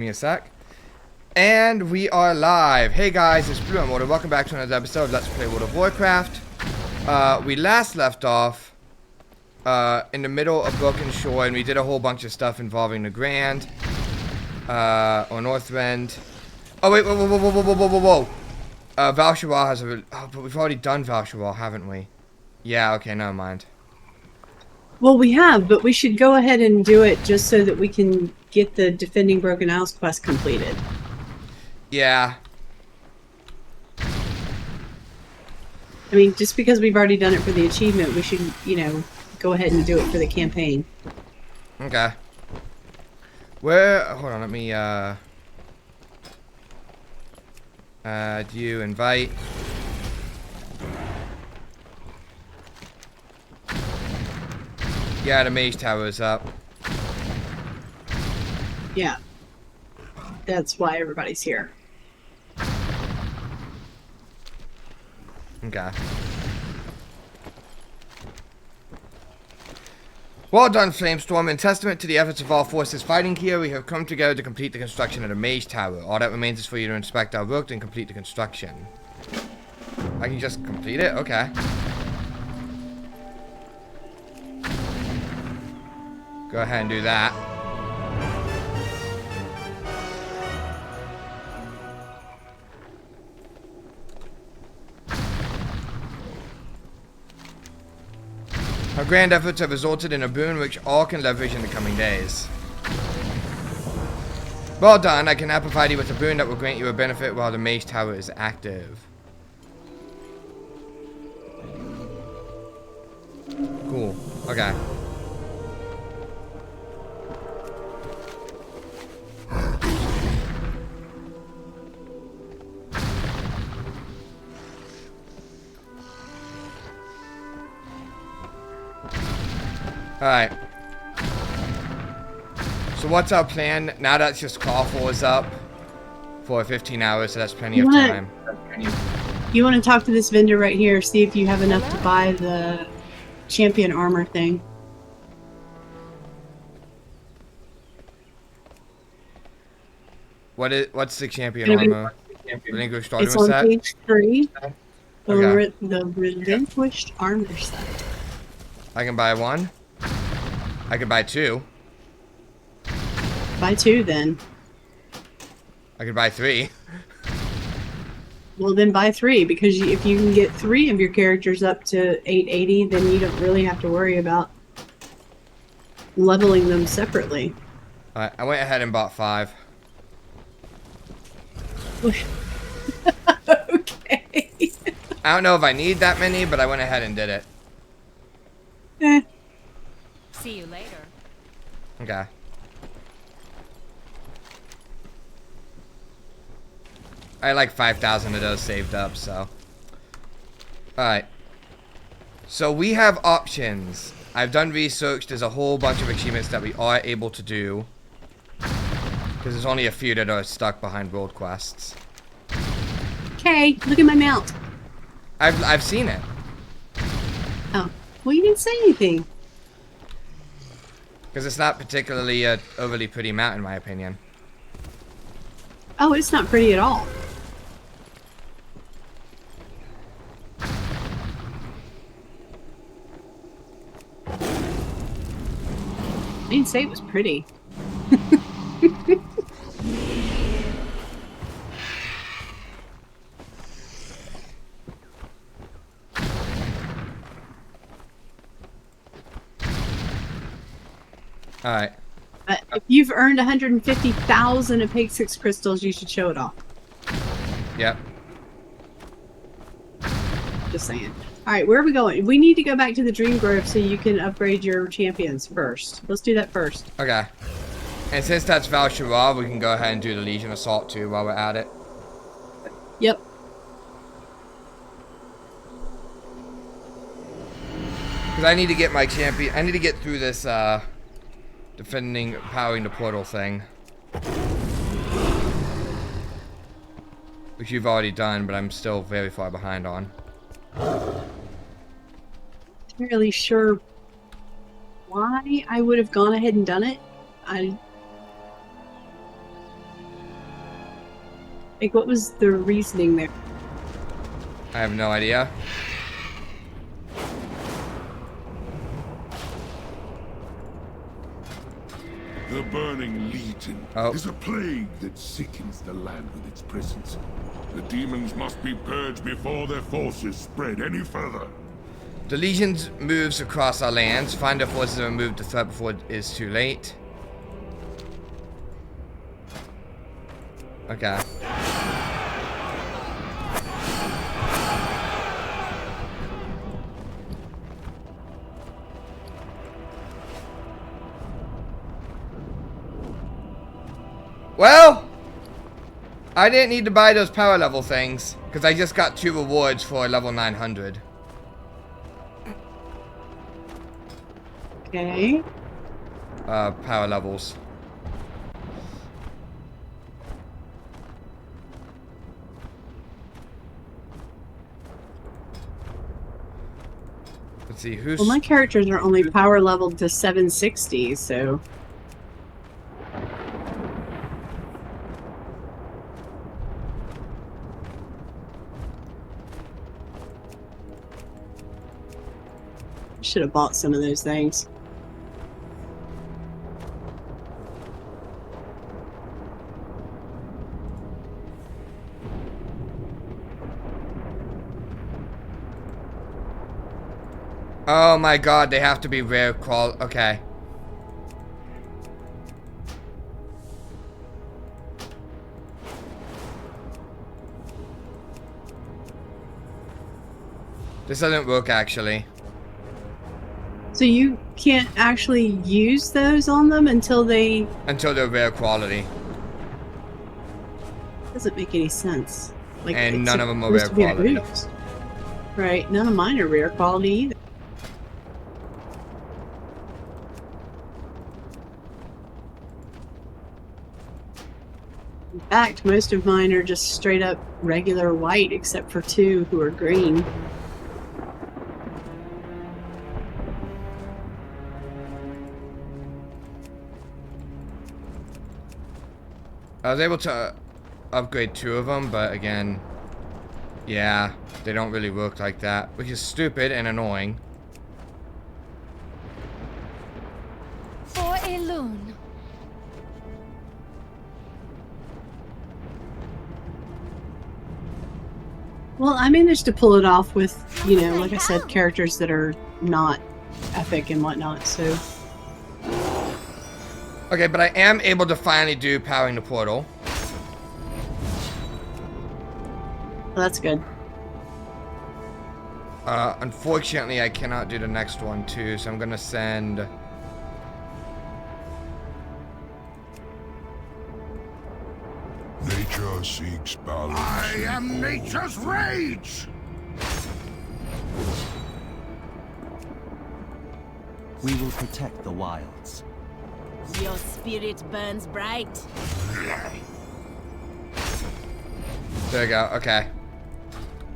Me a sec. And we are live. Hey guys, it's Blue and Water. Welcome back to another episode of Let's Play World of Warcraft. We last left off in the middle of Broken Shore, and we did a whole bunch of stuff involving Nagrand, or Northrend. Oh wait, whoa. Valshara has a... Oh, but we've already done Valshara, haven't we? Yeah, okay, never mind. Well, we have, but we should go ahead and do it just so that we can get the Defending Broken Isles quest completed. Yeah. I mean, just because we've already done it for the achievement, we should, you know, go ahead and do it for the campaign. Okay. Where... Hold on, let me, do you invite... Yeah, the mage tower is up. Yeah. That's why everybody's here. Okay. Well done, Flamestorm. In testament to the efforts of all forces fighting here, we have come together to complete the construction of the mage tower. All that remains is for you to inspect our work and complete the construction. I can just complete it? Okay. Go ahead and do that. Our grand efforts have resulted in a boon which all can leverage in the coming days. Well done, I can now provide you with a boon that will grant you a benefit while the mage tower is active. Cool, okay. Alright. So what's our plan? Now that just Clawful is up for 15 hours, so that's plenty of time. You want to talk to this vendor right here, see if you have enough to buy the champion armor thing. What's the champion armor? I think we're starting It's with on that. page 3. Okay. The relinquished armor set. I can buy one. I can buy two. Buy 2 then. I could buy 3. Well, then buy 3, because if you can get 3 of your characters up to 880, then you don't really have to worry about leveling them separately. Alright, I went ahead and bought 5. Okay. I don't know if I need that many, but I went ahead and did it. Eh. See you later. Okay. I had like 5,000 of those saved up, so. Alright. So we have options. I've done research. There's a whole bunch of achievements that we are able to do. Because there's only a few that are stuck behind world quests. Okay, look at my mount. I've seen it. Oh, well, you didn't say anything. Because it's not particularly a overly pretty mount, in my opinion. Oh, it's not pretty at all. I didn't say it was pretty. Alright. If you've earned 150,000 of Pig 6 crystals, you should show it off. Yep. Just saying. Alright, where are we going? We need to go back to the Dream Grove so you can upgrade your champions first. Let's do that first. Okay. And since that's Valshara, we can go ahead and do the Legion Assault too while we're at it. Yep. Because I need to get my champion. I need to get through this, defending, powering the portal thing. Which you've already done, but I'm still very far behind on. Not really sure why I would have gone ahead and done it. Like, what was the reasoning there? I have no idea. The Burning Legion is a plague that sickens the land with its presence. The demons must be purged before their forces spread any further. The Legion moves across our lands. Find their forces and remove the threat before it is too late. Okay. Well, I didn't need to buy those power level things because I just got 2 rewards for level 900. Okay. Power levels. Let's see who's. Well, my characters are only power leveled to 760, so. Should have bought some of those things. Oh my god, they have to be rare okay. This doesn't work actually. So you can't actually use those on them until they're rare quality. Doesn't make any sense. Like, And none of them are rare quality. Right, none of mine are rare quality either. In fact, most of mine are just straight up regular white, except for 2 who are green. I was able to upgrade 2 of them, but again, yeah, they don't really work like that, which is stupid and annoying. For a loon. Well, I managed to pull it off with, you know, like I said, characters that are not epic and whatnot, so. Okay, but I am able to finally do powering the portal. Well, that's good. Unfortunately, I cannot do the next one too, so I'm gonna send. Nature seeks balance. I am nature's rage! We will protect the wilds. Your spirit burns bright. There we go, okay.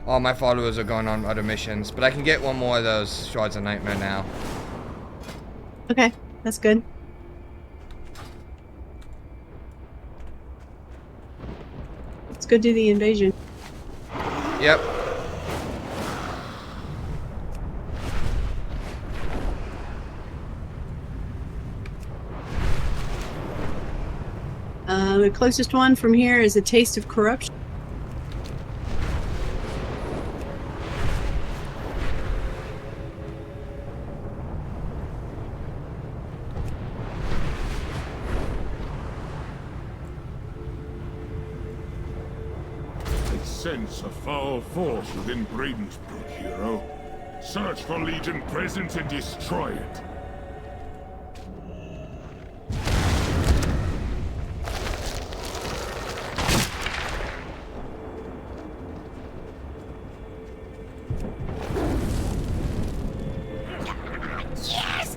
All my followers are going on other missions, but I can get one more of those Shards of Nightmare now. Okay, that's good. Let's go do the invasion. Yep. The closest one from here is a Taste of Corruption. I sense a foul force within Bradensbrook, hero. Search for Legion presence and destroy it. Yes,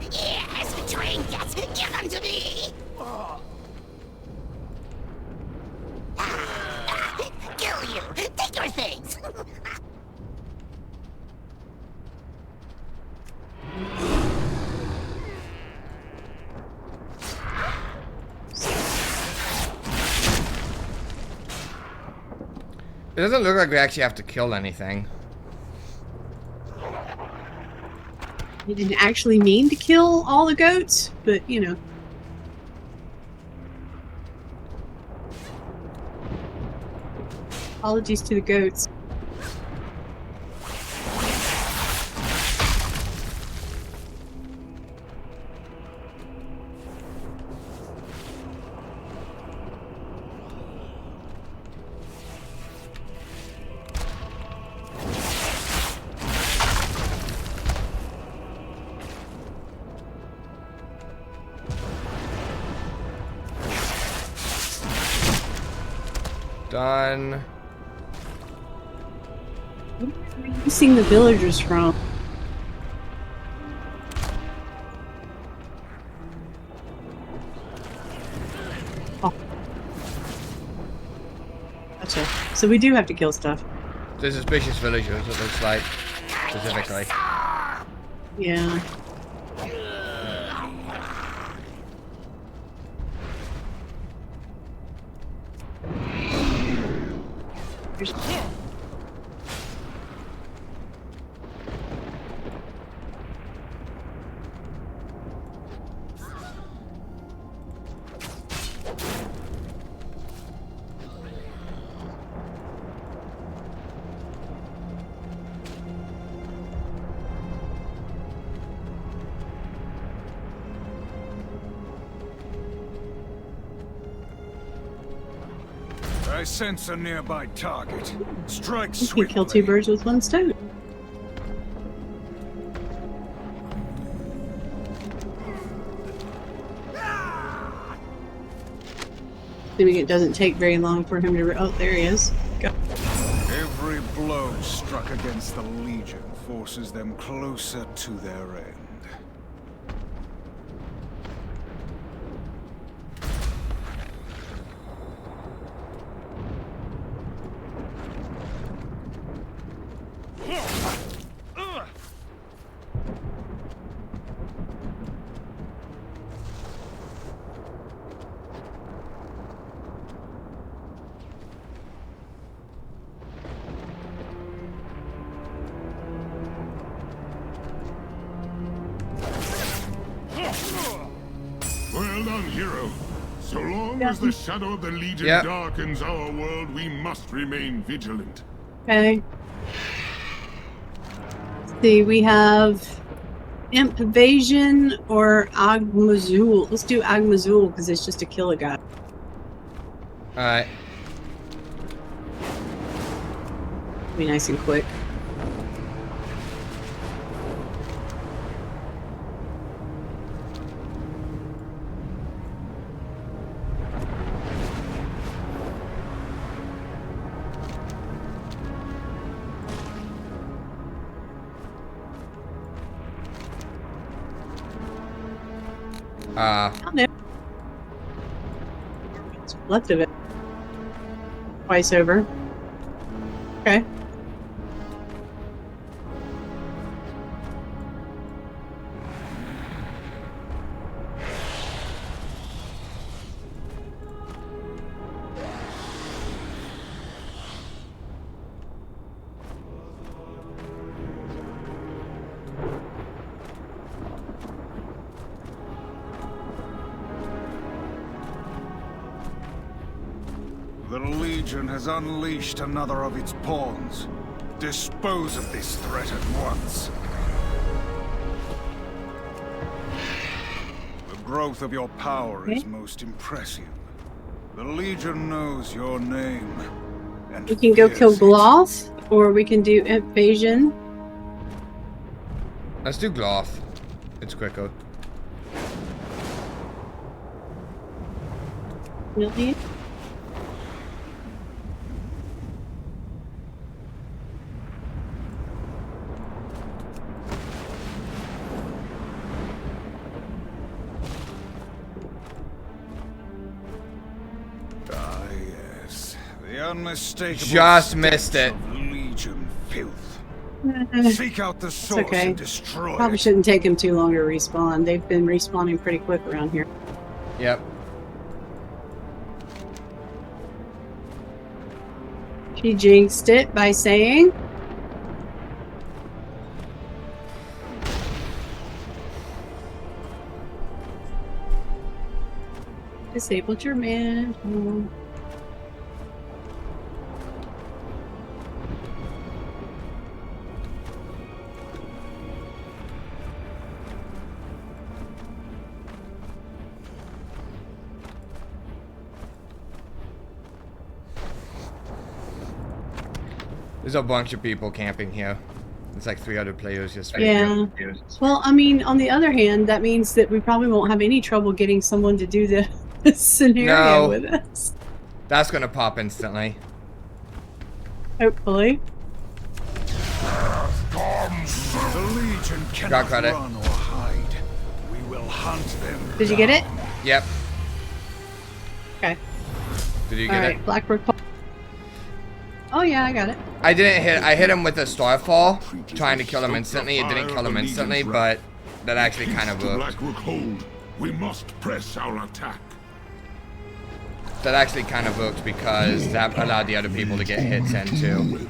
trinkets, give them to me. Kill you. Take your things. It doesn't look like we actually have to kill anything. You didn't actually mean to kill all the goats, but you know. Apologies to the goats. Done. Where are you seeing the villagers from? Oh. Gotcha. So we do have to kill stuff. They're suspicious villagers, it looks like, specifically. Yeah. There's I sense a nearby target. Strike You can swiftly. kill two birds with one stone. Assuming it doesn't take very long for him to. Oh, there he is. Go. Every blow struck against the Legion forces them closer to their end. Well done, hero. So long as the shadow of the Legion Yep. darkens our world, we must remain vigilant. Okay. Let's see, we have Imp Evasion or Agmazul. Let's do Agmazul because it's just to kill a guy. Alright. Be nice and quick. Found it. What's left of it? Twice over. Okay. The Legion has unleashed another of its pawns. Dispose of this threat at once. The growth of your power is most impressive. The Legion knows your name. And We can go kill fears it. Gloth, or we can do Invasion. Let's do Gloth. It's quicker. Really? Ah, yes. The unmistakable Just stench missed it. of Legion filth. Eh, Seek out the source okay. and destroy Probably it. shouldn't take him too long to respawn. They've been respawning pretty quick around here. Yep. She jinxed it by saying, disabled your man. There's a bunch of people camping here. It's like 300 players just. Yeah. Well, I mean, on the other hand, that means that we probably won't have any trouble getting someone to do the scenario with us. That's gonna pop instantly. Hopefully. The Legion cannot credit. run or hide. We will hunt them. Did you get it? Yep. Okay. Did you All get right, it? Blackbird. Oh yeah, I got it. I didn't hit. I hit him with a starfall, trying to kill him instantly. It didn't kill him instantly, but that actually kind of worked. Blackrook hold. We must press our attack. That actually kind of worked because that allowed the other people to get hits in too.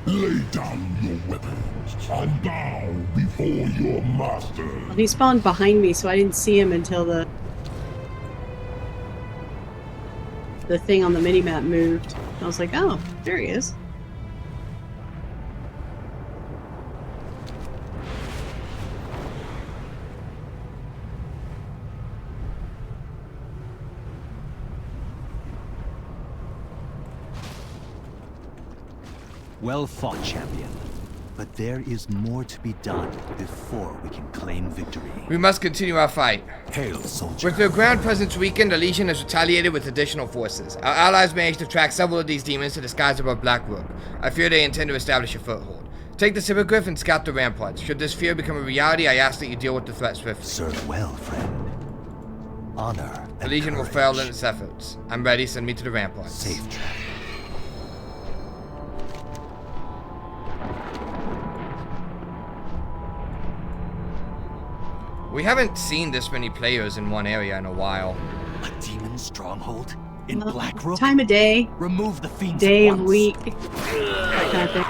Lay down your weapons and bow before your master. Well, he spawned behind me, so I didn't see him until the thing on the minimap moved. I was like, oh, there he is. Well fought, champion. But there is more to be done before we can claim victory. We must continue our fight. Hail, soldier. With their ground presence weakened, the Legion has retaliated with additional forces. Our allies managed to track several of these demons to disguise above Blackrook. I fear they intend to establish a foothold. Take the Hippogriff and scout the ramparts. Should this fear become a reality, I ask that you deal with the threat swiftly. Serve well, friend. Honor The and Legion will courage. fail in its efforts. I'm ready, send me to the ramparts. Safe travel. We haven't seen this many players in one area in a while. A demon stronghold? In Well, Blackrook? time of day, Remove the fiends day at of once. week, that kind of thing.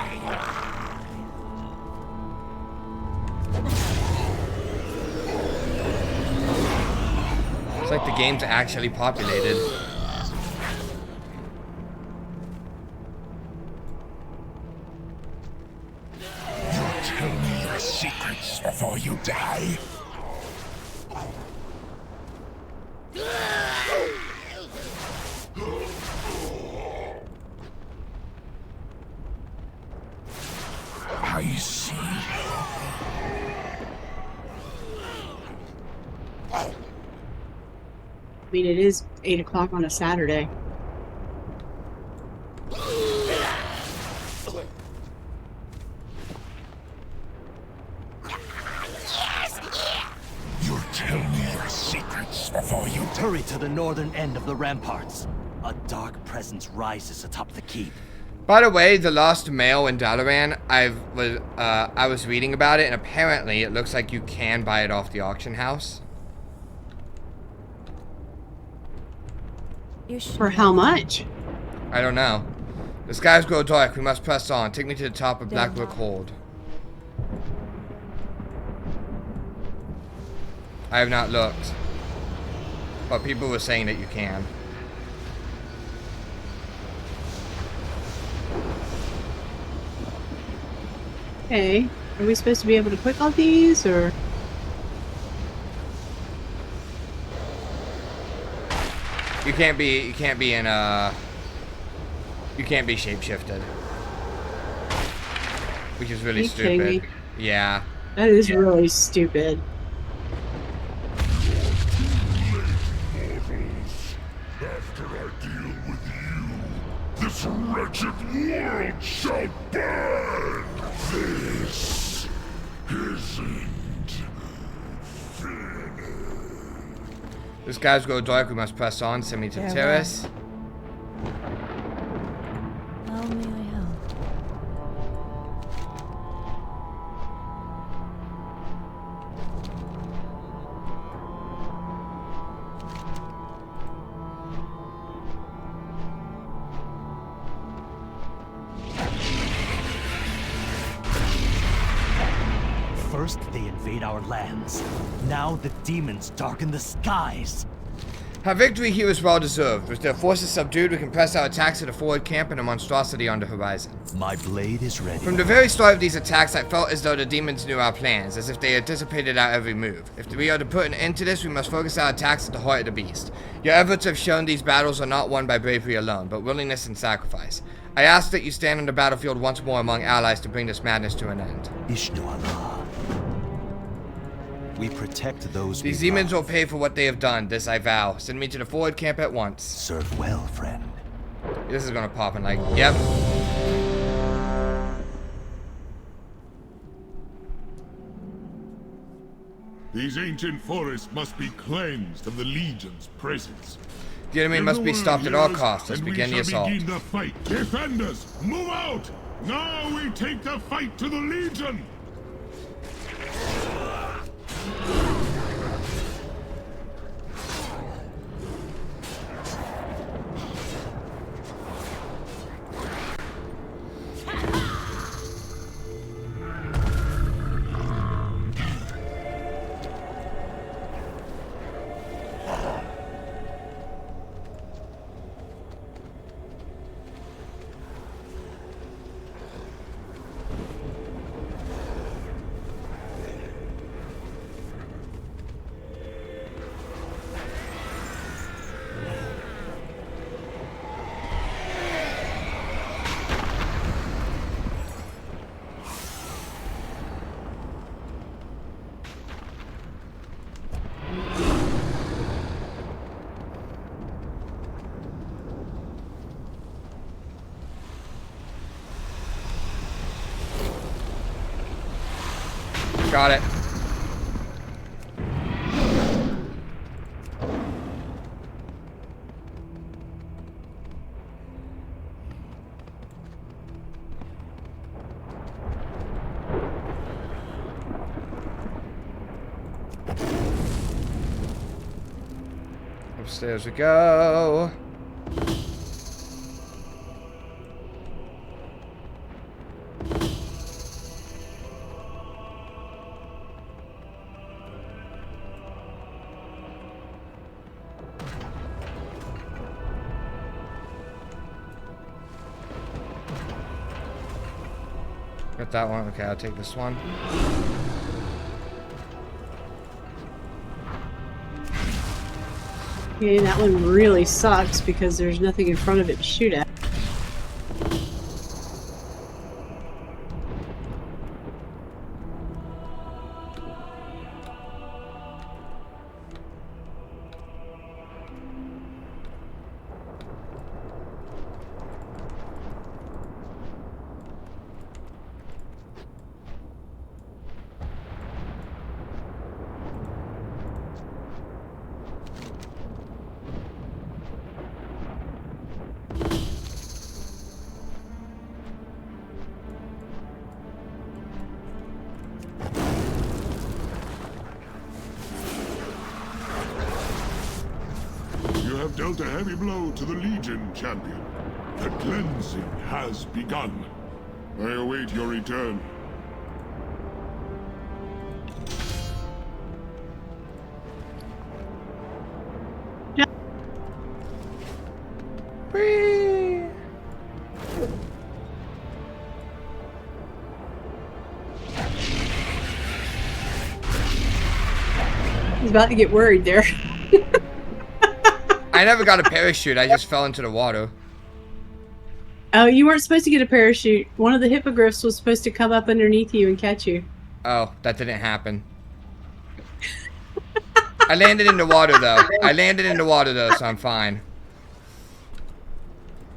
It's like the game's actually populated. Tell me your secrets before you die. I see. I mean, it is 8 o'clock on a Saturday. You'll tell me your secrets before you die. Hurry to the northern end of the ramparts. A dark presence rises atop the keep. By the way, the Lost Mail in Dalaran, I was reading about it, and apparently it looks like you can buy it off the auction house. For how much? I don't know. The skies grow dark. We must press on. Take me to the top of Blackrook Hold. I have not looked, but people were saying that you can. Okay. Are we supposed to be able to click on these, or? You can't be in you can't be shapeshifted. Which is really Are you kidding stupid. me? Yeah. That is really stupid. After I deal with you, this wretched world shall burn. This isn't finished. The skies grow dark, we must press on. Send me to the Farewell. terrace. How may I help? First, they invade our lands. Now the demons darken the skies. Our victory here is well deserved. With their forces subdued, we can press our attacks at a forward camp and a monstrosity on the horizon. My blade is ready. From the very start of these attacks, I felt as though the demons knew our plans, as if they anticipated our every move. If we are to put an end to this, we must focus our attacks at the heart of the beast. Your efforts have shown these battles are not won by bravery alone, but willingness and sacrifice. I ask that you stand on the battlefield once more among allies to bring this madness to an end. Ishnu Allah. We protect those These we demons will love. pay for what they have done, this I vow. Send me to the forward camp at once. Serve well, friend. This is gonna pop in like, yep. These ancient forests must be cleansed of the Legion's presence. The enemy must be stopped at all costs. Let's begin the assault. Begin the fight. Defenders, move out! Now we take the fight to the Legion! Got it. Upstairs we go. Got that one. Okay, I'll take this one. Okay, that one really sucks because there's nothing in front of it to shoot at. You have dealt a heavy blow to the Legion, champion. The cleansing has begun. I await your return. Whee! I was about to get worried there. I never got a parachute. I just fell into the water. Oh, you weren't supposed to get a parachute. One of the hippogriffs was supposed to come up underneath you and catch you. Oh, that didn't happen. I landed in the water though. So I'm fine.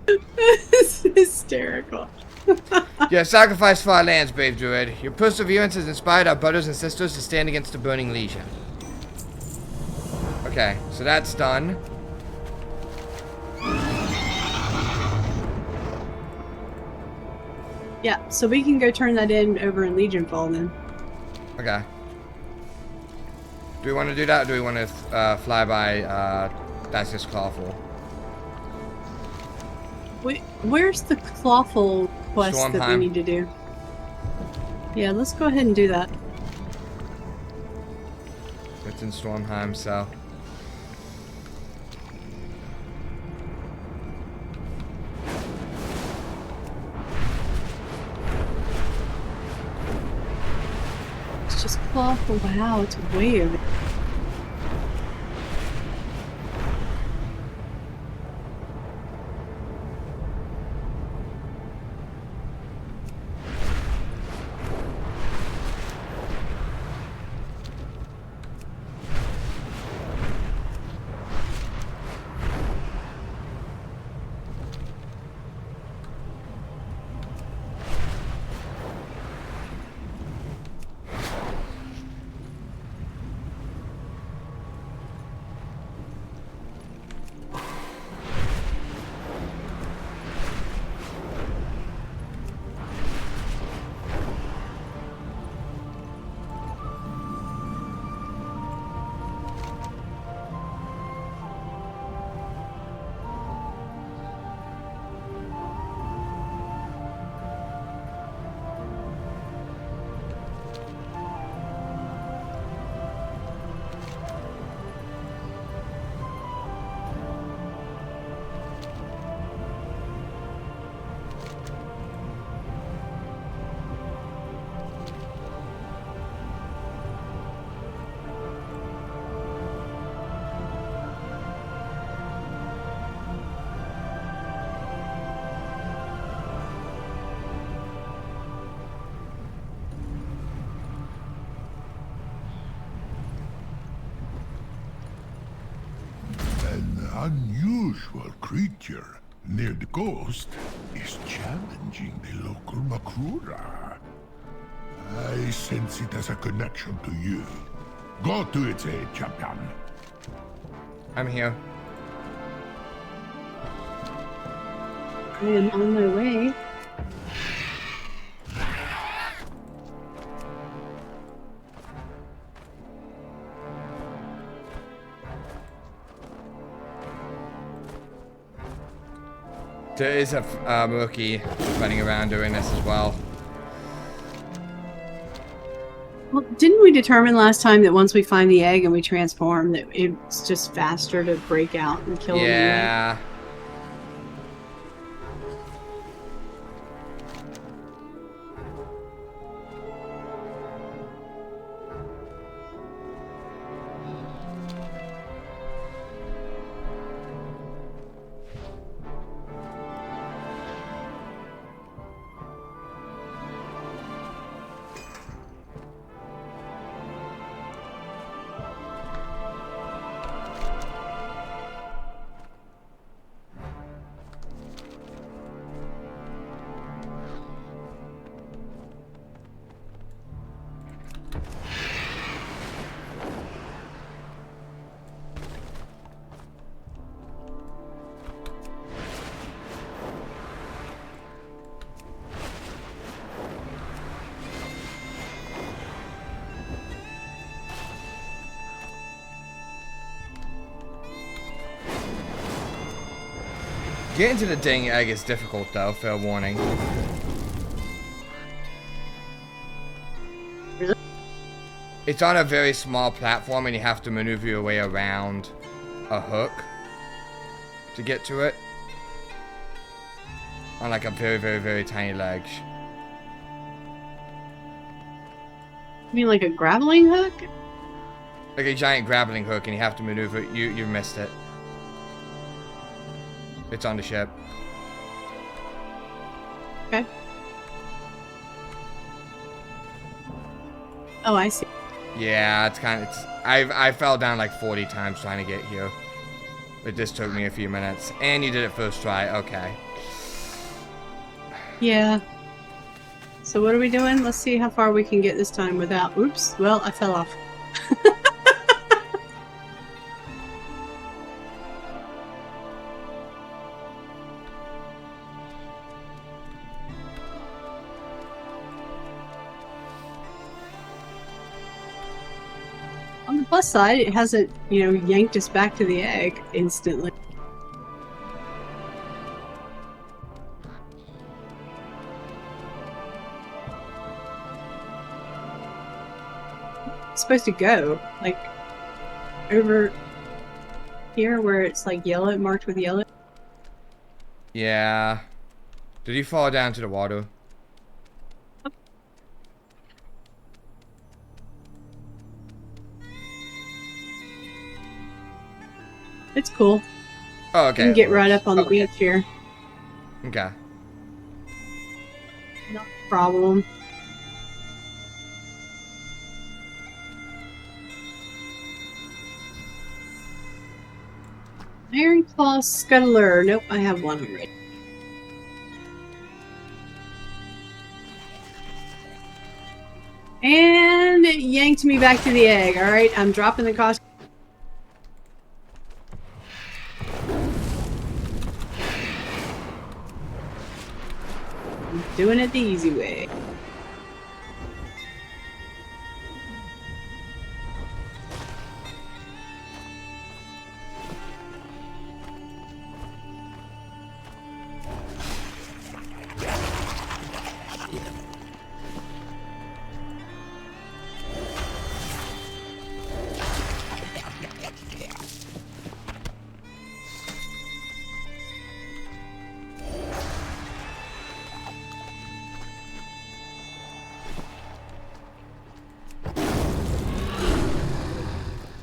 This is hysterical. You have sacrificed for our lands, brave druid. Your perseverance has inspired our brothers and sisters to stand against the burning legion. Okay, so that's done. Yeah, so we can go turn that in over in Legion Fall then. Okay. Do we want to do that, or do we want to fly by that's just Clawful? Wait, where's the Clawful quest that we Stormheim. need to do? Yeah, let's go ahead and do that. It's in Stormheim, so. It's just cloth. Wow, it's way over. An unusual creature near the coast is challenging the local Makrura. I sense it has a connection to you. Go to its aid, champion. I'm here. I am on my way. There is a rookie running around doing this as well. Well, didn't we determine last time that once we find the egg and we transform, that it's just faster to break out and kill them? Yeah. Getting to the dang egg is difficult though, fair warning. Really? It's on a very small platform and you have to maneuver your way around a hook to get to it. On like a very, very, very tiny ledge. You mean like a grappling hook? Like a giant grappling hook and you have to maneuver it. You missed it. It's on the ship. Okay. Oh, I see. Yeah, it's kind of. I fell down like 40 times trying to get here. It just took me a few minutes, and you did it first try. Okay. Yeah. So what are we doing? Let's see how far we can get this time without. Oops. Well, I fell off. On the plus side, it hasn't, yanked us back to the egg instantly. It's supposed to go. Like, Over here where it's like yellow, marked with yellow. Yeah. Did you fall down to the water? It's cool. Oh, You okay. can get right works. up on the Okay. beach here. Okay. No problem. Iron Claw Scuttler. Nope, I have one already. And it yanked me back to the egg. Alright, I'm dropping the costume. I'm doing it the easy way.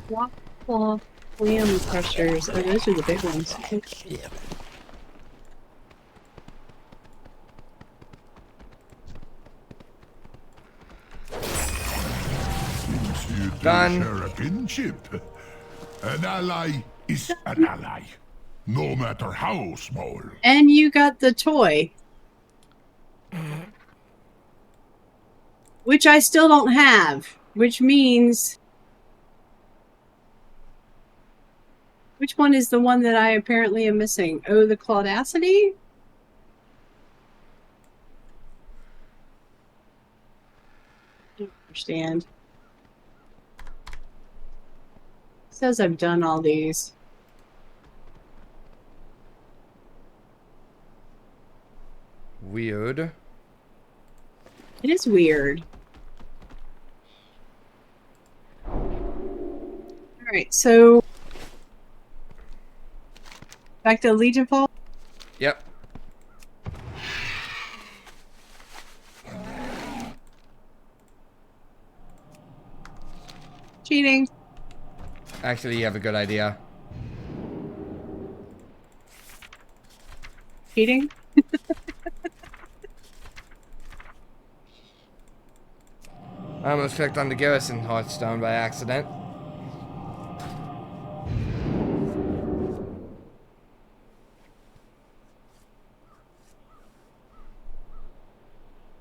Rock Claw Clam Crushers. Oh, those are the big ones. Since you do Done. share a kinship, an ally is an ally, no matter how small. And you got the toy. Which I still don't have. Which means... Which one is the one that I apparently am missing? Oh, the Claudacity? I don't understand. It says I've done all these. Weird. It is weird. Alright, so... Back to Legion Fall? Yep. Cheating. Actually, you have a good idea. Cheating? I almost clicked on the Garrison Hearthstone by accident.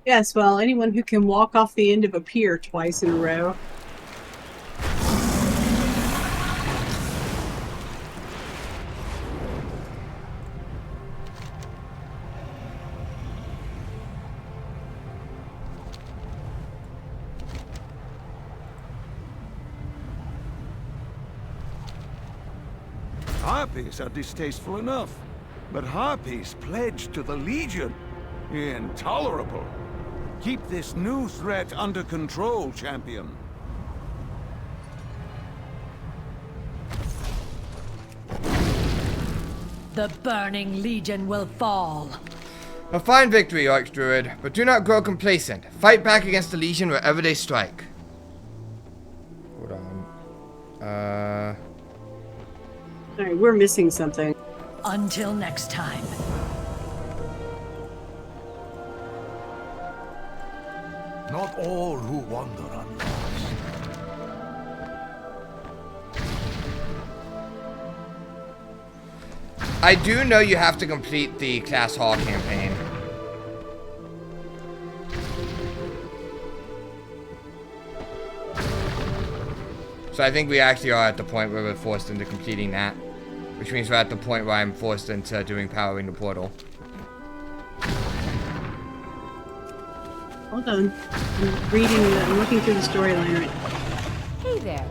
Yes, well, anyone who can walk off the end of a pier twice in a row. Harpies are distasteful enough, but harpies pledged to the Legion? Intolerable. Keep this new threat under control, champion. The Burning Legion will fall. A fine victory, Archdruid, but do not grow complacent. Fight back against the Legion wherever they strike. Hold on. Alright, we're missing something. Until next time. Not all who wander are lost. I do know you have to complete the Class Hall campaign. So I think we actually are at the point where we're forced into completing that. Which means we're at the point where I'm forced into doing Powering the Portal. Hold on. I'm looking through the storyline right now. Hey there.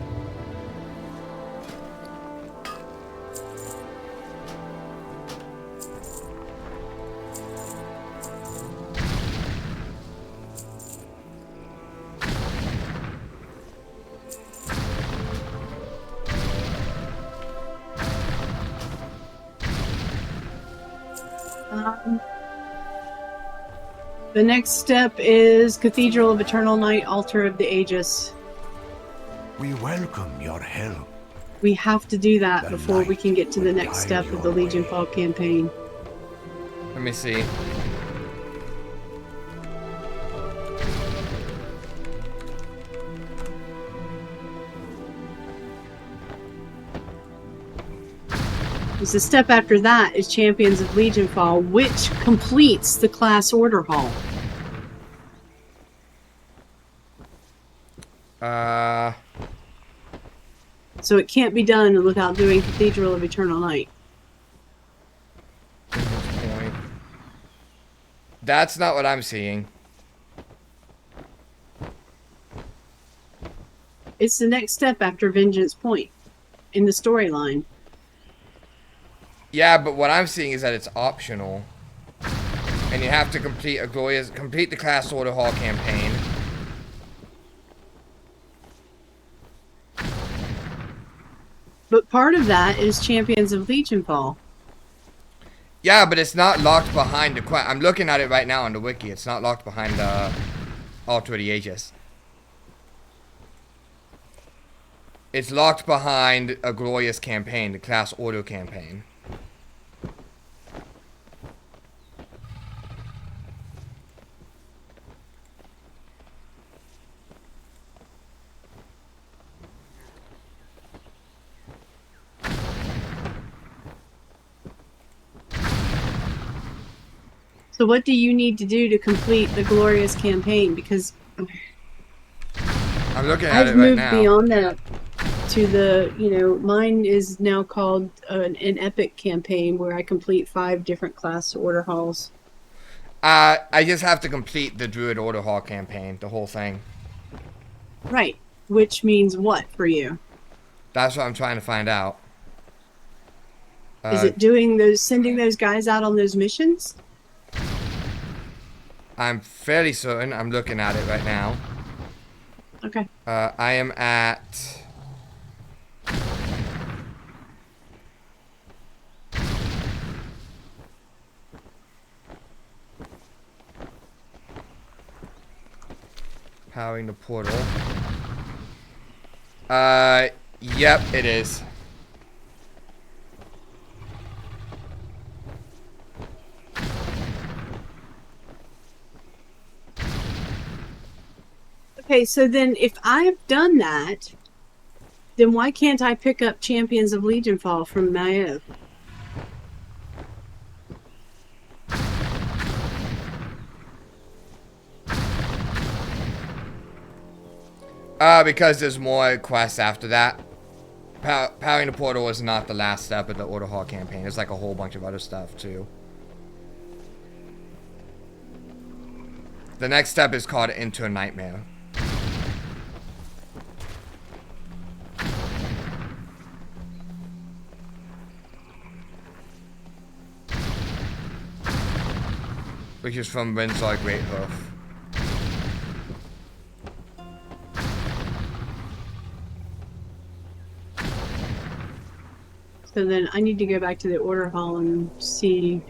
Um, the next step is Cathedral of Eternal Night, Altar of the Aegis. We welcome your help. We have to do that The before we can get to the light next will step guide of the your Legion way. Fall campaign. Let me see. Because the step after that is Champions of Legion Fall, which completes the class order hall. So it can't be done without doing Cathedral of Eternal Night. Point. That's not what I'm seeing. It's the next step after Vengeance Point in the storyline. Yeah, but what I'm seeing is that it's optional. And you have to complete the class order hall campaign. But part of that is Champions of Legion Fall. Yeah, but it's not locked behind the quest. I'm looking at it right now on the wiki. It's not locked behind the Altar of the Aegis. It's locked behind a glorious campaign, the class order campaign. So what do you need to do to complete the glorious campaign? Because I'm looking at I've it right moved now. beyond that to the, mine is now called an epic campaign where I complete 5 different class order halls. I just have to complete the Druid Order Hall campaign, the whole thing. Right. Which means what for you? That's what I'm trying to find out. Is it sending those guys out on those missions? I'm fairly certain. I'm looking at it right now. Okay. I am at... Powering the portal. Yep, it is. Okay, so then if I've done that, then why can't I pick up Champions of Legion Fall from Maiev? Because there's more quests after that. Powering the portal is not the last step of the Order Hall campaign. There's like a whole bunch of other stuff too. The next step is called Into a Nightmare. Which is from Renzar Greathoof. So then I need to go back to the order hall and see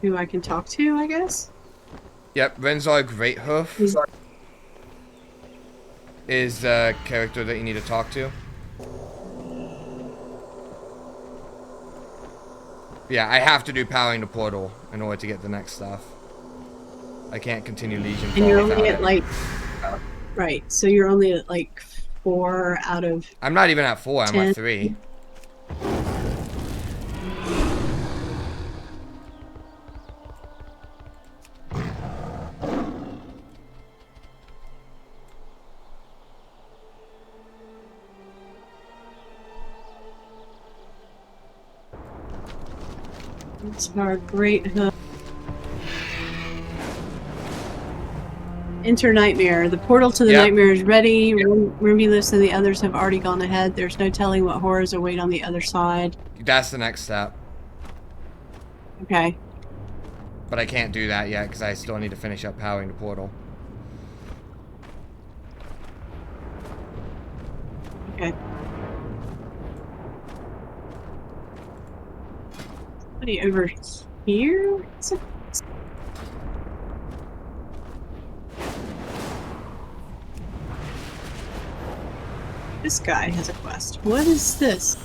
who I can talk to, I guess? Yep, Renzar Greathoof is the character that you need to talk to. Yeah, I have to do Powering the Portal in order to get the next stuff. I can't continue Legion. And you're only at like... Right, so you're only at like 4 out of... I'm not even at 4, 10. I'm at 3. It's our great hook. Enter Nightmare. The portal to the nightmare is ready. Romulus and the others have already gone ahead. There's no telling what horrors await on the other side. That's the next step. Okay. But I can't do that yet because I still need to finish up Powering the Portal. Okay. Somebody over here? This guy has a quest. What is this?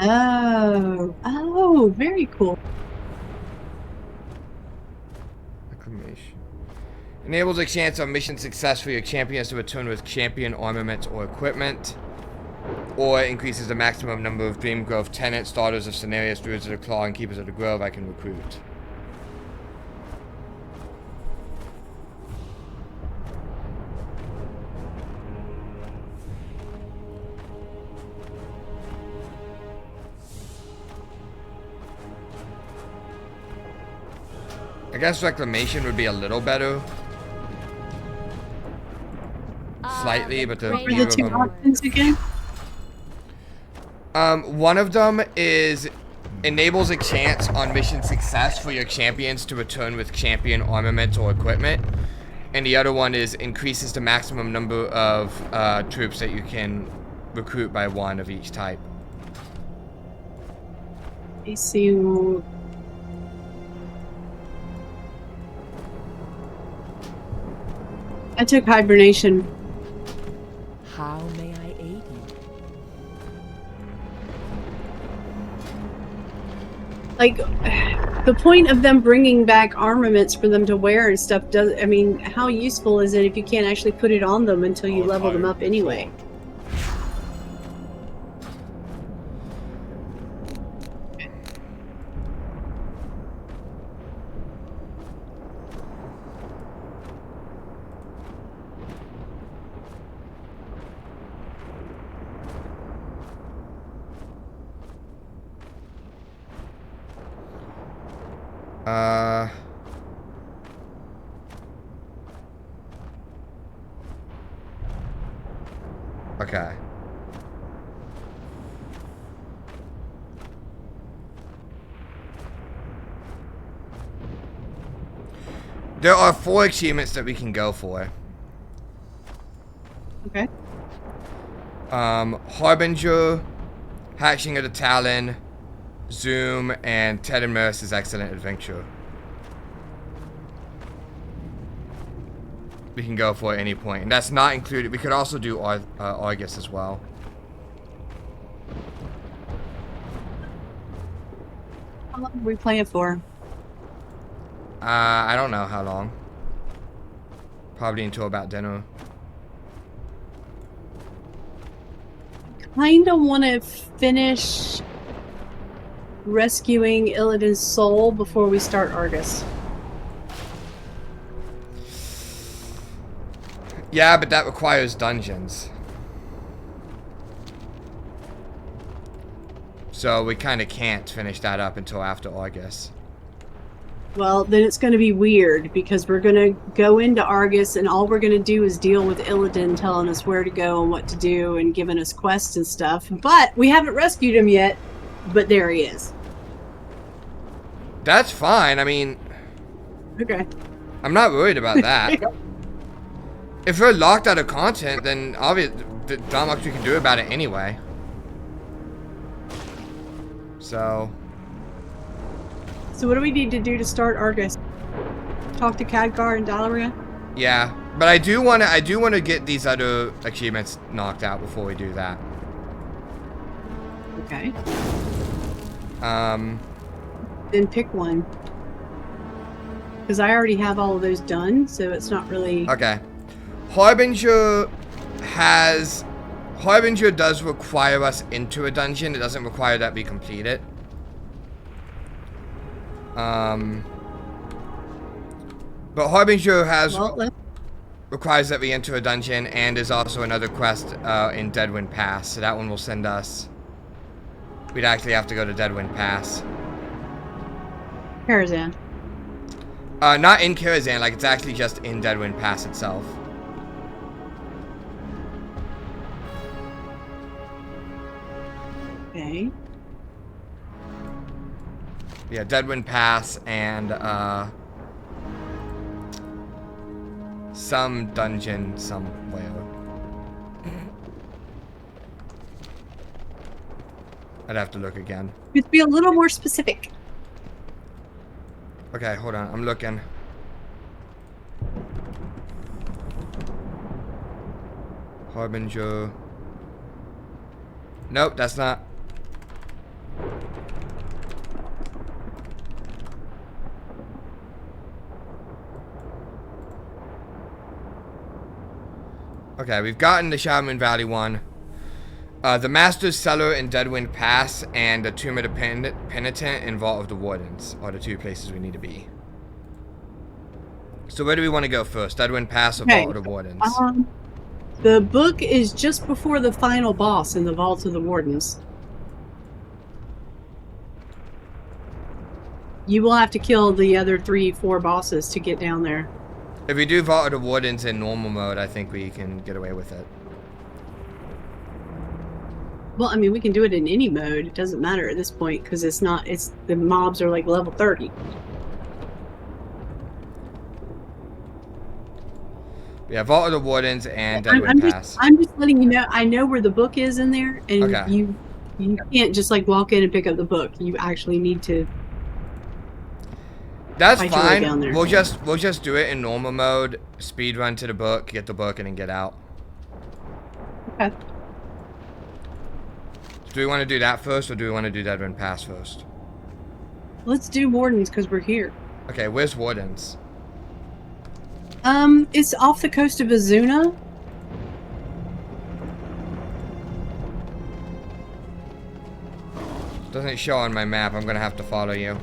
Oh, very cool. Acclamation. Enables a chance of mission success for your champions to return with champion armaments or equipment. Or increases the maximum number of Dream Grove tenants, starters of Scenarios, Druids of the Claw, and Keepers of the Grove I can recruit. I guess Reclamation would be a little better. Slightly, but the What are the two options again? One of them is enables a chance on mission success for your champions to return with champion armaments or equipment. And the other one is increases the maximum number of troops that you can recruit by one of each type. I see. I took hibernation. How may I aid you? Like, the point of them bringing back armaments for them to wear and stuff does, I mean, how useful is it if you can't actually put it on them until you level them up anyway? Okay. There are 4 achievements that we can go for. Okay. Harbinger, Hatching of the Talon, Zoom, and Ted and Mercer's Excellent Adventure. We can go for at any point, and that's not included. We could also do Argus as well. How long are we playing for? I don't know how long. Probably until about dinner. Kinda want to finish rescuing Illidan's soul before we start Argus. Yeah, but that requires dungeons. So we kind of can't finish that up until after Argus. Well, then it's going to be weird because we're going to go into Argus and all we're going to do is deal with Illidan telling us where to go and what to do and giving us quests and stuff. But we haven't rescued him yet, but there he is. That's fine. I mean, Okay. I'm not worried about that. If we're locked out of content, then obviously not much we can do about it anyway. So what do we need to do to start Argus? Talk to Khadgar and Dalaria? yeah, but I do want to get these other achievements knocked out before we do that. Okay. Um, Then pick one. Because I already have all of those done, so it's not really... okay. Harbinger does require us into a dungeon. It doesn't require that we complete it. But Harbinger requires that we enter a dungeon, and is also another quest in Deadwind Pass. So that one will send us. We'd actually have to go to Deadwind Pass. Karazhan. Not in Karazhan, like it's actually just in Deadwind Pass itself. Okay. Yeah, Deadwind Pass and some dungeon somewhere. I'd have to look again. You'd be a little more specific. Okay, hold on. I'm looking. Harbinger. Nope, that's not. Okay, we've gotten the Shaman Valley one. The Master's Cellar in Deadwind Pass and the Tomb of the Penitent in Vault of the Wardens are the two places we need to be. So where do we want to go first? Deadwind Pass or Vault of the Wardens? The book is just before the final boss in the Vault of the Wardens. You will have to kill the other 3-4 bosses to get down there. If we do Vault of the Wardens in normal mode, I think we can get away with it. Well, I mean, we can do it in any mode. It doesn't matter at this point because the mobs are like level 30. Yeah, Vault of the Wardens and Deadwind Pass. I'm just letting you know. I know where the book is in there, and you can't just like walk in and pick up the book. You actually need to. That's fight your way fine. down there. We'll just do it in normal mode. Speed run to the book, get the book, and then get out. Okay. Do we want to do that first, or do we want to do Deadwind Pass first? Let's do Wardens because we're here. Okay, where's Wardens? It's off the coast of Azuna. Doesn't show on my map. I'm gonna have to follow you.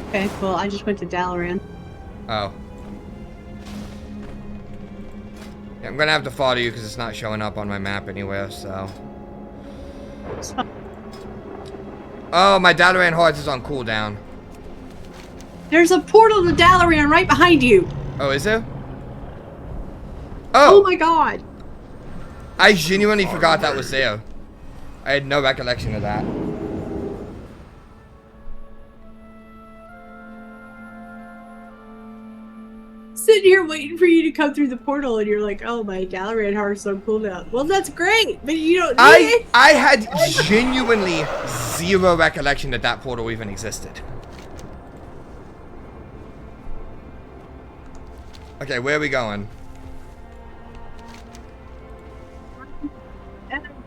Okay, well, I just went to Dalaran. Oh. Yeah, I'm gonna have to follow you because it's not showing up on my map anywhere, so. Oh, my Dalaran Hearts is on cooldown. There's a portal to Dalaran right behind you. Oh, is there? Oh! Oh my god. I genuinely forgot that was there. I had no recollection of that. Sitting here waiting for you to come through the portal, and you're like, "Oh, my Dalaran Heart's on cooldown." Well, that's great, but you don't need it. I had genuinely zero recollection that that portal even existed. Okay, where are we going?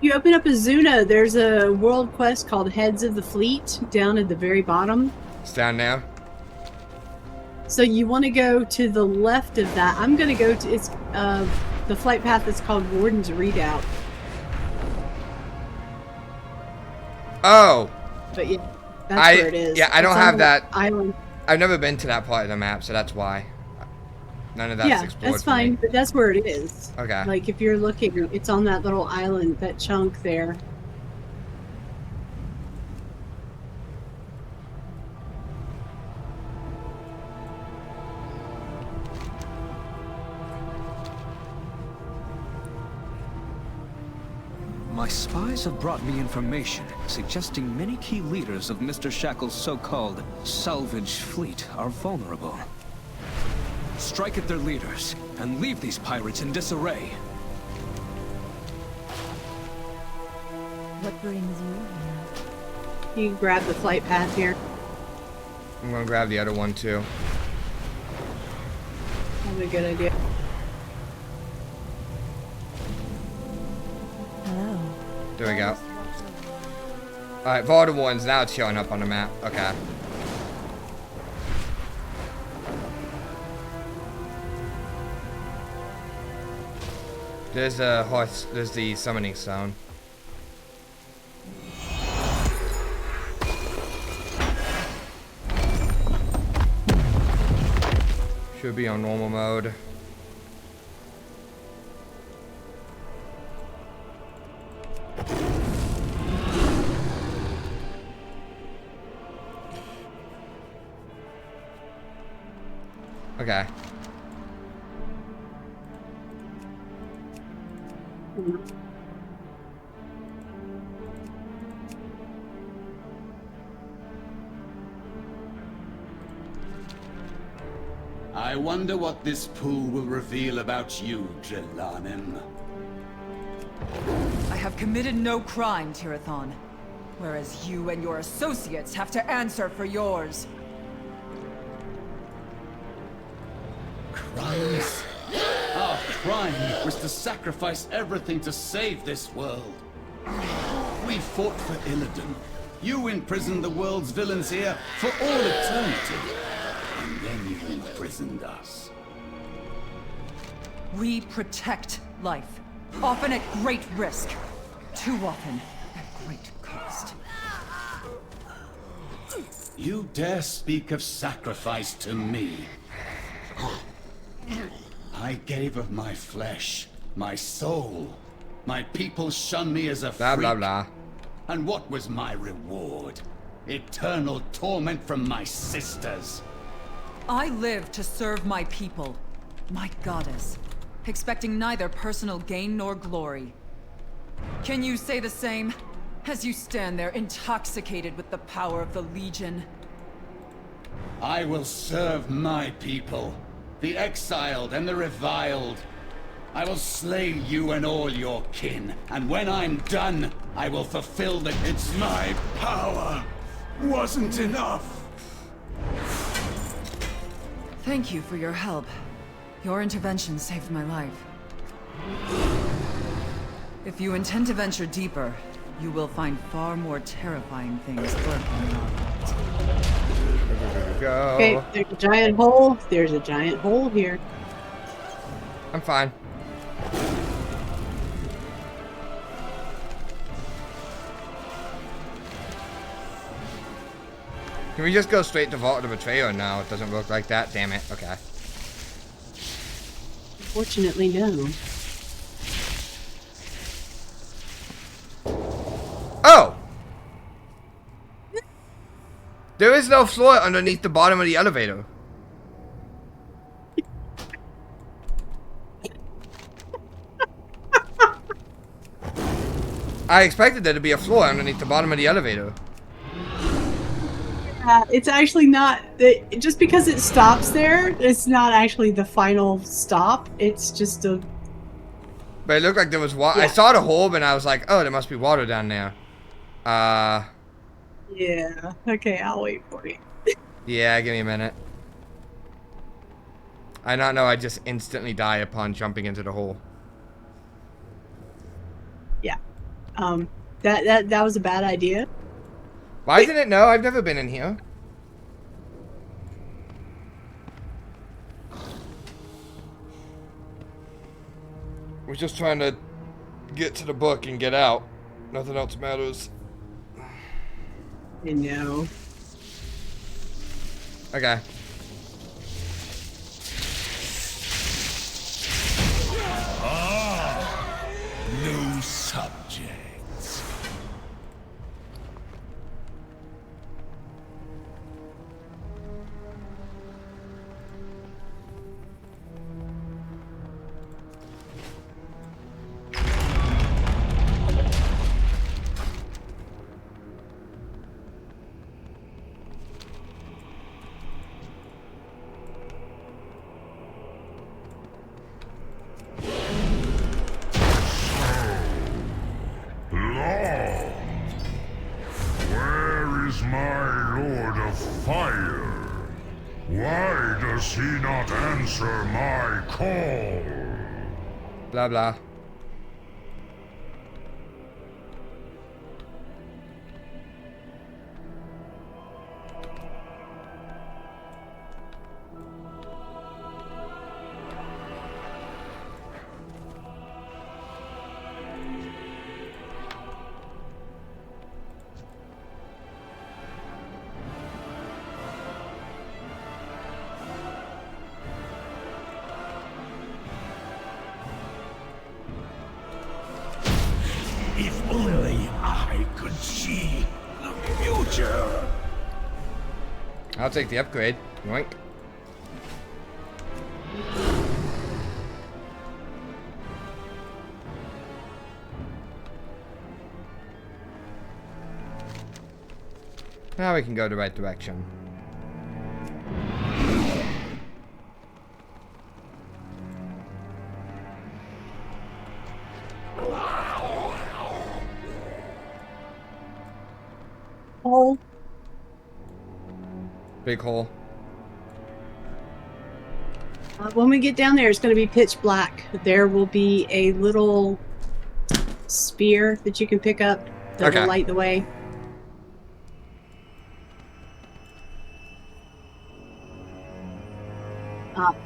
You open up Azuna, there's a world quest called Heads of the Fleet down at the very bottom. It's down there. So you want to go to the left of that. I'm going to go to the flight path that's called Warden's Redoubt. Oh. But yeah, that's where it is. Yeah, I don't It's on have the that. island. I've never been to that part of the map, so that's why. None of that's explored. That's for fine, me. but that's where it is. Okay. Like if you're looking, it's on that little island, that chunk there. My spies have brought me information suggesting many key leaders of Mr. Shackle's so-called salvage fleet are vulnerable. Strike at their leaders and leave these pirates in disarray. What brings you here? You can grab the flight path here. I'm gonna grab the other one too. That'd be a good idea. Hello. There we go. Alright, Vault of Wardens, now it's showing up on the map. Okay. There's a horse, there's the summoning stone. Should be on normal mode. Okay. I wonder what this pool will reveal about you, Drelanim. I have committed no crime, Tirathon. Whereas you and your associates have to answer for yours. Crimes? Our crime was to sacrifice everything to save this world. We fought for Illidan. You imprisoned the world's villains here for all eternity. And then you imprisoned us. We protect life, often at great risk. Too often at great cost. You dare speak of sacrifice to me? I gave of my flesh, my soul. My people shun me as a freak. Blah, blah, blah. And what was my reward? Eternal torment from my sisters. I live to serve my people, my goddess, expecting neither personal gain nor glory. Can you say the same, as you stand there intoxicated with the power of the Legion? I will serve my people, the exiled and the reviled. I will slay you and all your kin, and when I'm done, I will fulfill the... It's my power wasn't enough. Thank you for your help. Your intervention saved my life. If you intend to venture deeper, you will find far more terrifying things lurking in our vault. Go. Okay, there's a giant hole. There's a giant hole here. I'm fine. Can we just go straight to Vault of the Betrayer now? It doesn't look like that. Damn it. Okay. Fortunately, no. Oh! There is no floor underneath the bottom of the elevator. I expected there to be a floor underneath the bottom of the elevator. It's actually not. Just because it stops there, it's not actually the final stop. It's just a. But it looked like there was water. Yeah. I saw the hole and I was like, oh, there must be water down there. Yeah. Okay, I'll wait for you. Yeah, give me a minute. I not know I just instantly die upon jumping into the hole. Yeah. That was a bad idea. Why didn't it know? I've never been in here. We're just trying to get to the book and get out. Nothing else matters. You know. Okay. New subjects. Where is my Lord of Fire? Why does he not answer my call? Blah, blah. If only I could see the future. I'll take the upgrade. Yoink. Now we can go the right direction. hole. Big hole. When we get down there, it's going to be pitch black. There will be a little spear that you can pick up that will light the way.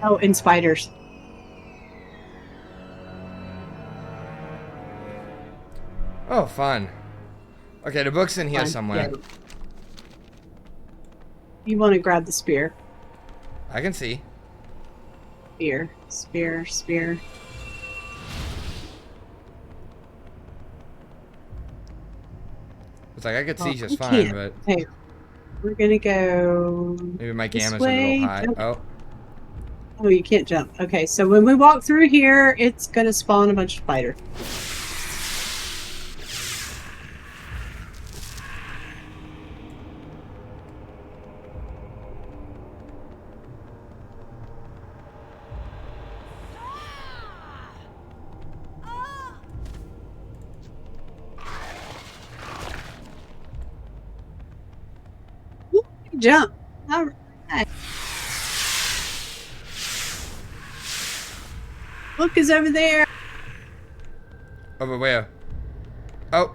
Oh, and spiders. Oh, fun. Okay, the book's in here somewhere. Yeah. You want to grab the spear. I can see. Spear, spear, spear. It's like I could see just fine, but... Okay. We're gonna go... Maybe my gamma's a little high. Oh. Oh, you can't jump. Okay, so when we walk through here, it's gonna spawn a bunch of spiders. Jump. All right. Look, is over there. Over where? Oh.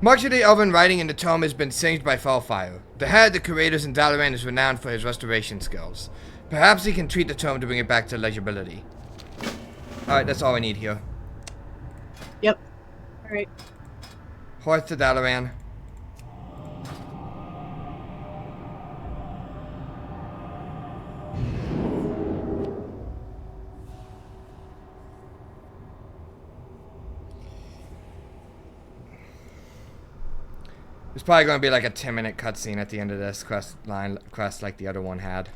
Much of the elven writing in the tome has been singed by Fellfire. The head of the curators in Dalaran is renowned for his restoration skills. Perhaps he can treat the tome to bring it back to legibility. Alright, that's all I need here. Yep. Alright. Horse to Dalaran. There's probably going to be like a 10-minute cutscene at the end of this quest like the other one had.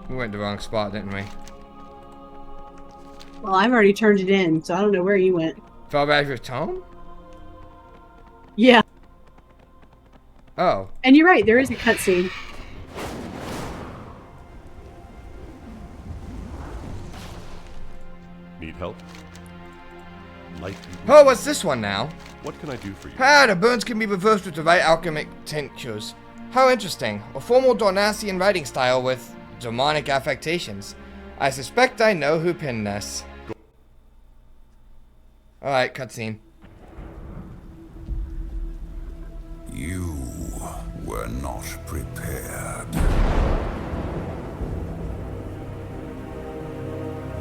We went the wrong spot, didn't we? Well, I've already turned it in, so I don't know where you went. Fell back your tome? Yeah. Oh. And you're right, there is a cutscene. Need help? Light. Oh, what's this one now? What can I do for you? Ah, the burns can be reversed with the right alchemic tinctures. How interesting. A formal Dornacian writing style with demonic affectations. I suspect I know who penned this. Alright, cutscene. You were not prepared.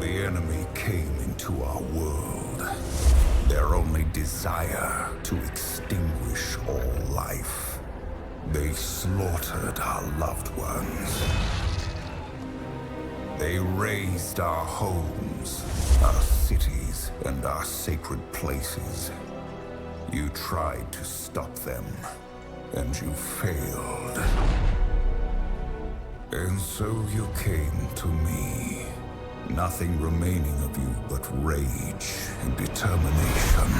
The enemy came into our world. Their only desire to extinguish all life. They slaughtered our loved ones. They razed our homes, our cities, and our sacred places. You tried to stop them, and you failed. And so you came to me. Nothing remaining of you but rage and determination.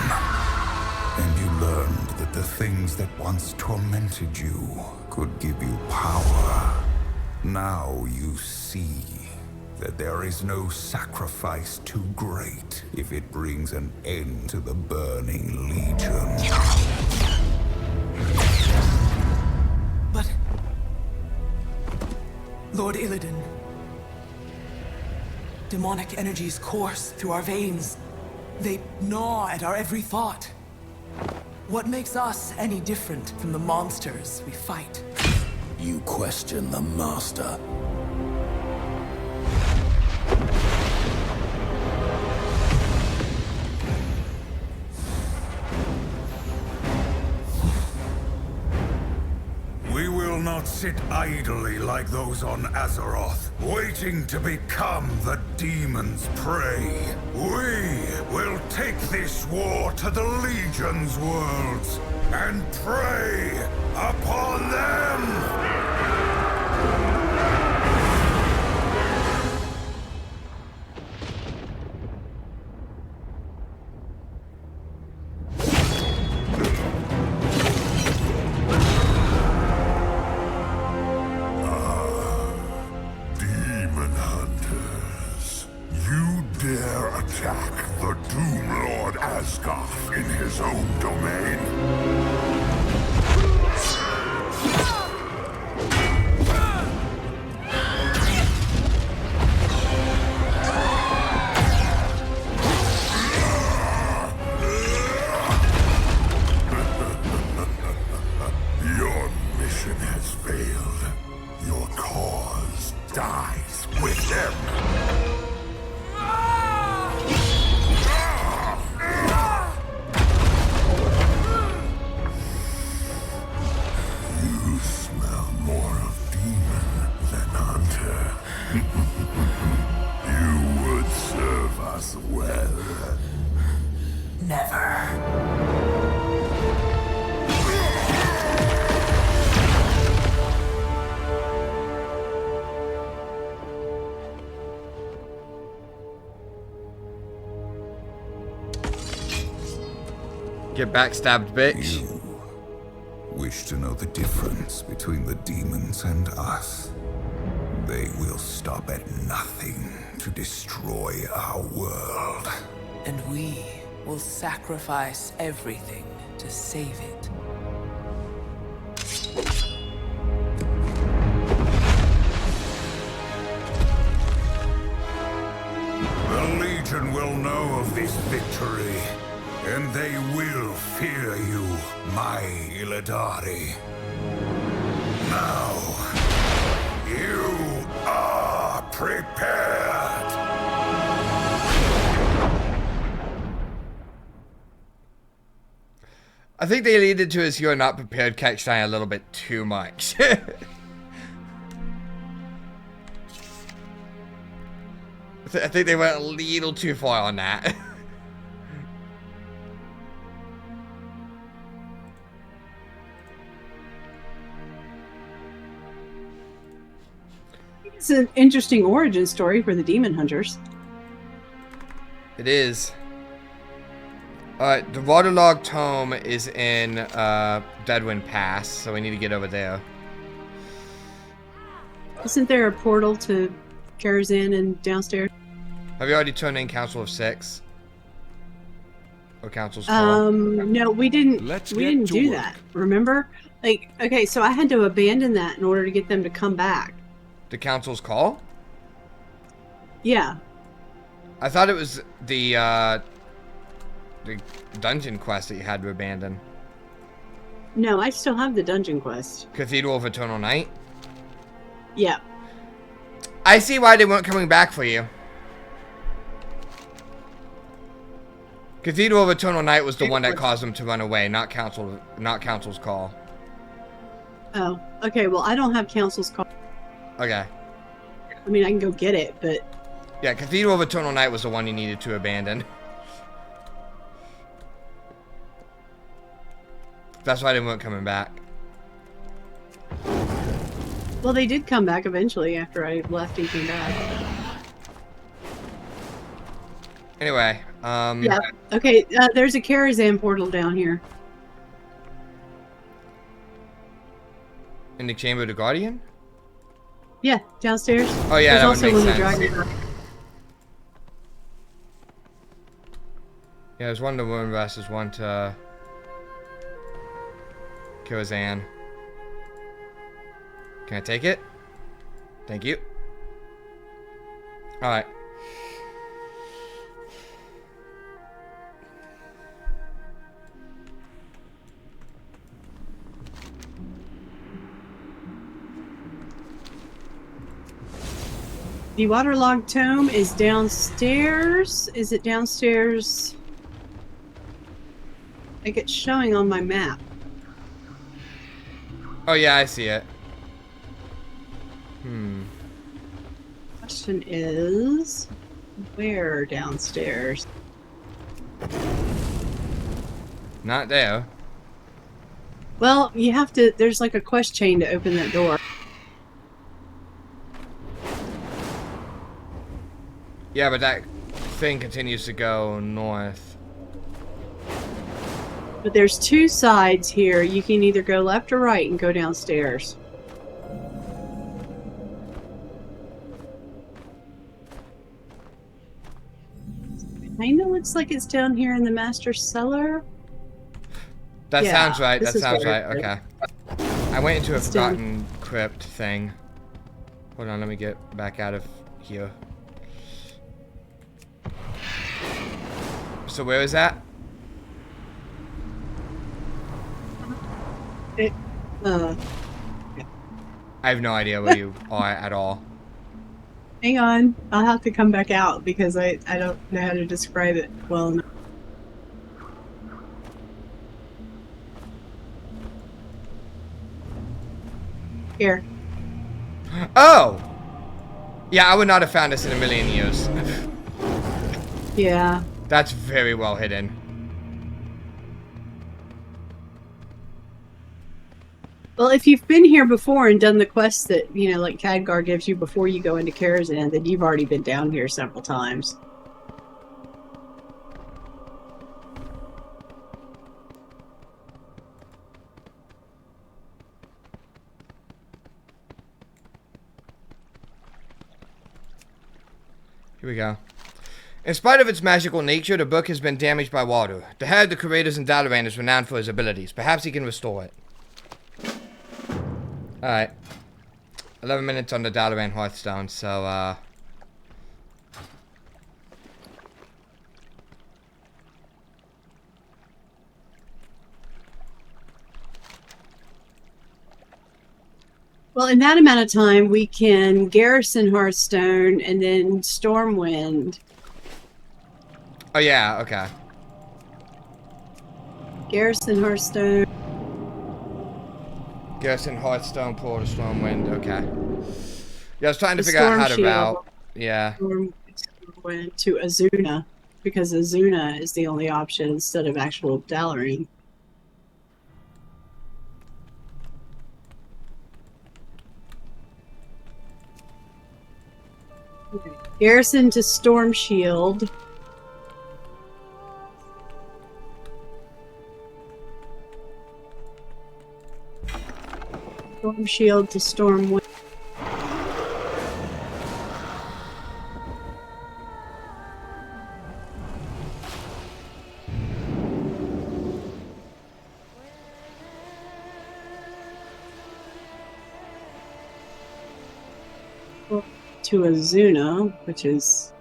And you learned that the things that once tormented you could give you power. Now you see that there is no sacrifice too great if it brings an end to the Burning Legion. But... Lord Illidan... Demonic energies course through our veins. They gnaw at our every thought. What makes us any different from the monsters we fight? You question the Master. We will not sit idly like those on Azeroth, waiting to become the demon's prey. We will take this war to the Legion's worlds and prey upon them! attack the Doom Lord Asgarth in his own domain. Your mission has failed. Your cause dies with him. You smell more of demon than hunter. You would serve us well. Never. Get backstabbed, bitch. You wish to know the difference between the demons and us? They will stop at nothing to destroy our world. And we will sacrifice everything to save it. The Legion will know of this victory, and they will fear you, my Illidari. Now, you are prepared. I think they leaded to his "you're not prepared" catchline a little bit too much. I think they went a little too far on that. It's an interesting origin story for the demon hunters. It is. Alright, the waterlogged tome is in Deadwind Pass, so we need to get over there. Isn't there a portal to Karazhan and downstairs? Have you already turned in Council of Six? Or Council's Call? No, we didn't. Let's we get didn't to do work. that. Remember? Like, okay, so I had to abandon that in order to get them to come back. The Council's Call? Yeah. I thought it was the dungeon quest that you had to abandon. No, I still have the dungeon quest. Cathedral of Eternal Night? Yeah. I see why they weren't coming back for you. Cathedral of Eternal Night was the one that caused them to run away, not Council's Call. Oh, okay. Well, I don't have Council's call. Okay. I mean, I can go get it, but Yeah, Cathedral of Eternal Night was the one you needed to abandon. That's why they weren't coming back. well, they did come back eventually after I left and came back. Anyway, Yeah. Okay. There's a Karazhan portal down here. in the Chamber of the Guardian? Yeah, downstairs. Oh yeah, There's that would also make one of the sense. dragon. Yeah, there's one to Wound versus one to Karazhan. Can I take it? Thank you. Alright. The waterlogged tome is downstairs. Is it downstairs? Like it's showing on my map. Oh yeah, I see it. Question is, where downstairs? Not there. Well, you have to, there's like a quest chain to open that door. Yeah, but that thing continues to go north. But there's two sides here. You can either go left or right and go downstairs. kind of looks like it's down here in the master cellar. That Yeah, sounds right. this That is sounds where right. it is. Okay. I went into a It's down- forgotten crypt thing. Hold on, let me get back out of here. So where is that? I have no idea where you are at all. Hang on, I'll have to come back out because I don't know how to describe it well enough. Here. Oh! Yeah, I would not have found this in a million years. Yeah. That's very well hidden. Well, if you've been here before and done the quests that, you know, like Khadgar gives you before you go into Karazhan, then you've already been down here several times. Here we go. In spite of its magical nature, the book has been damaged by water. The head of the creators in Dalaran is renowned for his abilities. Perhaps he can restore it. Alright. 11 minutes on the Dalaran Hearthstone, so, Well, in that amount of time, we can garrison Hearthstone and then Stormwind. Oh, yeah, okay. Garrison Hearthstone. Garrison Hearthstone, Portal, Stormwind, okay. Yeah, I was trying to The figure out Storm how to Shield. route. Yeah. Stormwind to Azuna, because Azuna is the only option instead of actual Dalaran. Garrison to Storm Shield. Storm Shield to Stormwind. To Azuna, which is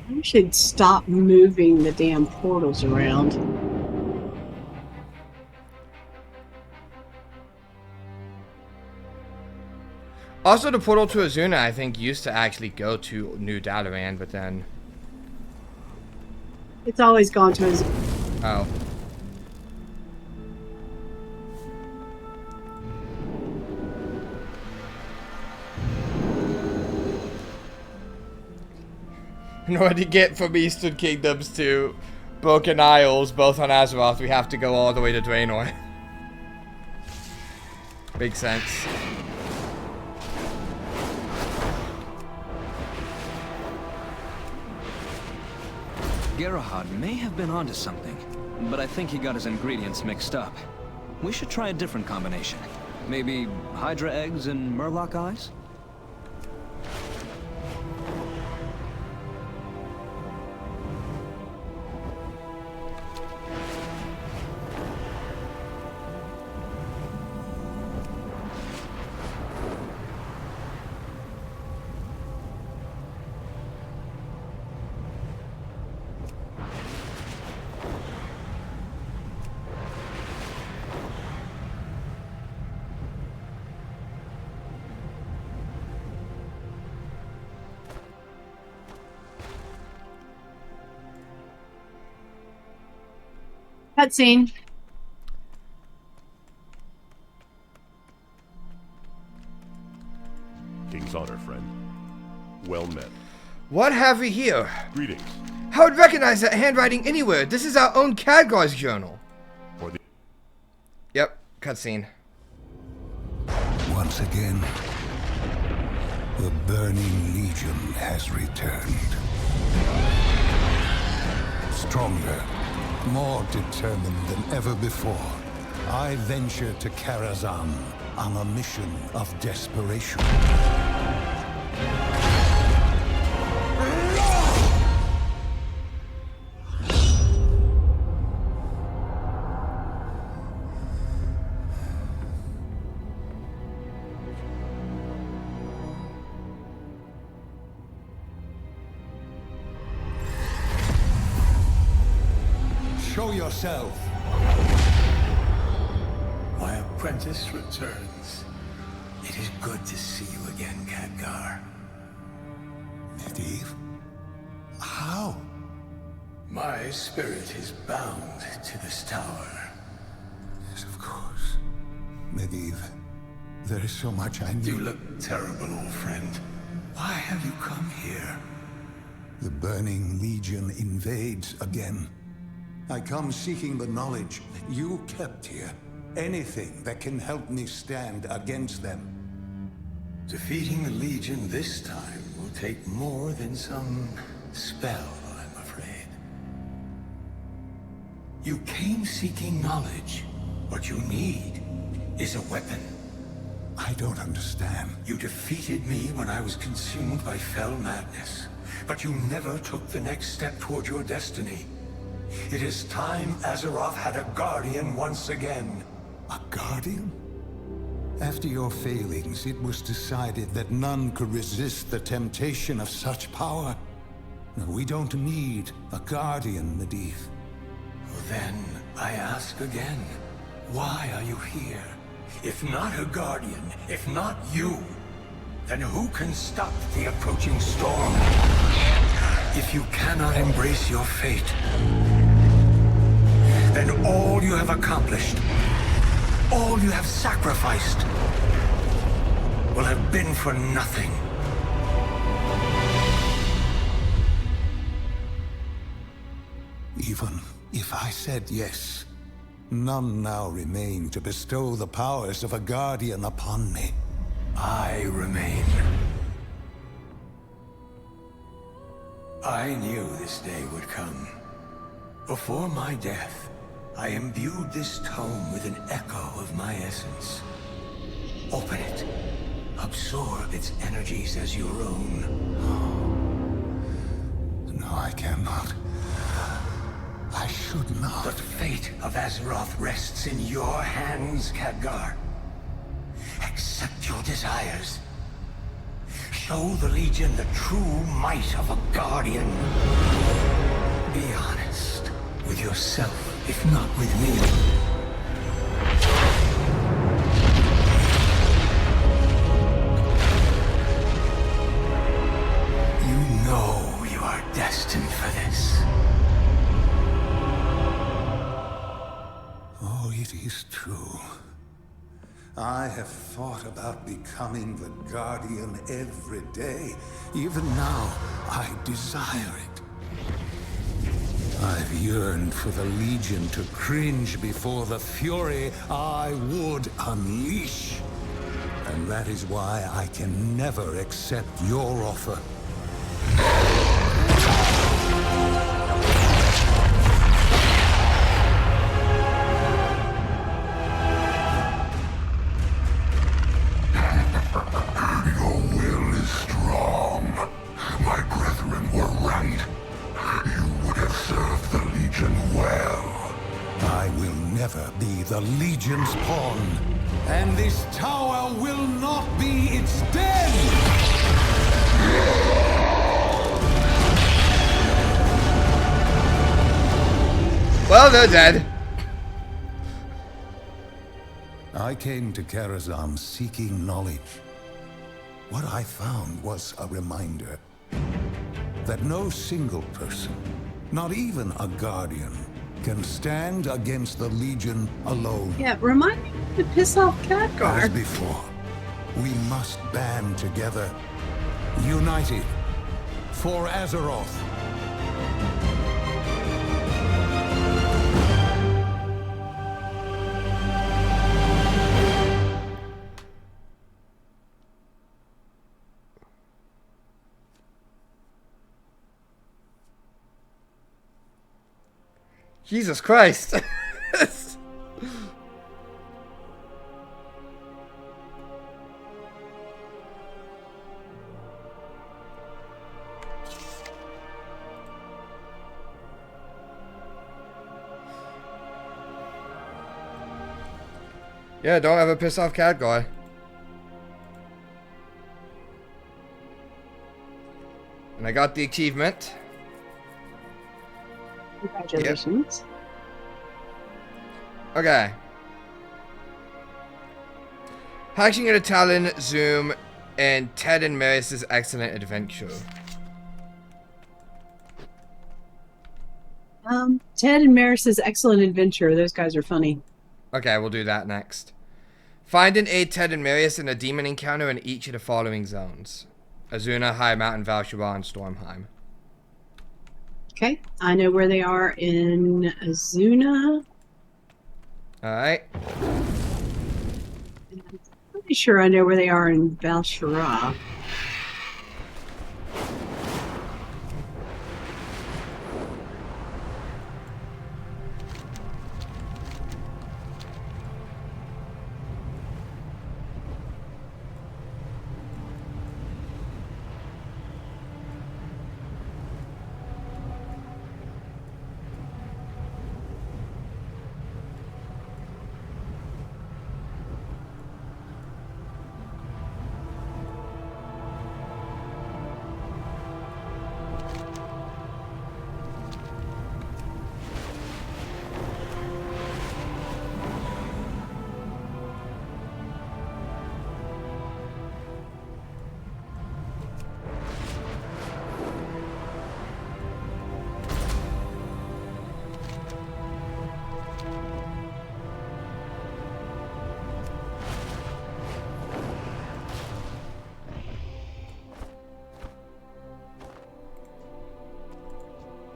I should stop moving the damn portals around. Also, the portal to Azuna, I think, used to actually go to New Dalaran, but then... It's always gone to Azuna. Oh. In order to get from Eastern Kingdoms to Broken Isles, both on Azeroth, we have to go all the way to Draenor. Makes sense. Gerahad may have been onto something, but I think he got his ingredients mixed up. We should try a different combination. Maybe Hydra eggs and Murloc eyes? Cutscene. King's honor, friend. Well met. What have we here? Greetings. How would recognize that handwriting anywhere? This is our own Khadgar's journal. For the Yep, cutscene. Once again, the Burning Legion has returned. Stronger, more determined than ever before, I venture to Karazhan on a mission of desperation. yourself. My apprentice returns. It is good to see you again, Khadgar. Medivh? How? My spirit is bound to this tower. Yes, of course. Medivh, there is so much I need. You look terrible, old friend. Why have you come here? The Burning Legion invades again. I come seeking the knowledge you kept here. Anything that can help me stand against them. Defeating the Legion this time will take more than some spell, I'm afraid. You came seeking knowledge. What you need is a weapon. I don't understand. You defeated me when I was consumed by fell madness, but you never took the next step toward your destiny. It is time Azeroth had a guardian once again. A guardian? After your failings, it was decided that none could resist the temptation of such power. No, we don't need a guardian, Medivh. Then I ask again, why are you here? If not a guardian, if not you, then who can stop the approaching storm? If you cannot embrace your fate, then all you have accomplished, all you have sacrificed, will have been for nothing. Even if I said yes, none now remain to bestow the powers of a guardian upon me. I remain. I knew this day would come. Before my death, I imbued this tome with an echo of my essence. Open it. Absorb its energies as your own. No, I cannot. I should not. The fate of Azeroth rests in your hands, Khadgar. Accept your desires. Show the Legion the true might of a guardian. Be honest with yourself, if not with me. You know you are destined for this. Oh, it is true. I have thought about becoming the Guardian every day. Even now, I desire it. I've yearned for the Legion to cringe before the fury I would unleash. And that is why I can never accept your offer. The Legion's pawn, and this tower will not be its den! Well, they're dead. I came to Karazhan seeking knowledge. What I found was a reminder that no single person, not even a guardian, can stand against the Legion alone. Yeah, remind me to piss off Khadgar. As before, we must band together, united, for Azeroth. Jesus Christ. Yeah, don't ever piss off Khadgar. And I got the achievement. Congratulations. Okay. Hatching a Talon, Zoom, and Ted and Marius' excellent adventure. Ted and Maris's excellent adventure. Those guys are funny. Okay, we'll do that next. Find and aid Ted and Marius in a demon encounter in each of the following zones: Azuna, High Mountain, Valshara, and Stormheim. Okay, I know where they are in Azuna. Alright. I'm pretty sure I know where they are in Valshara.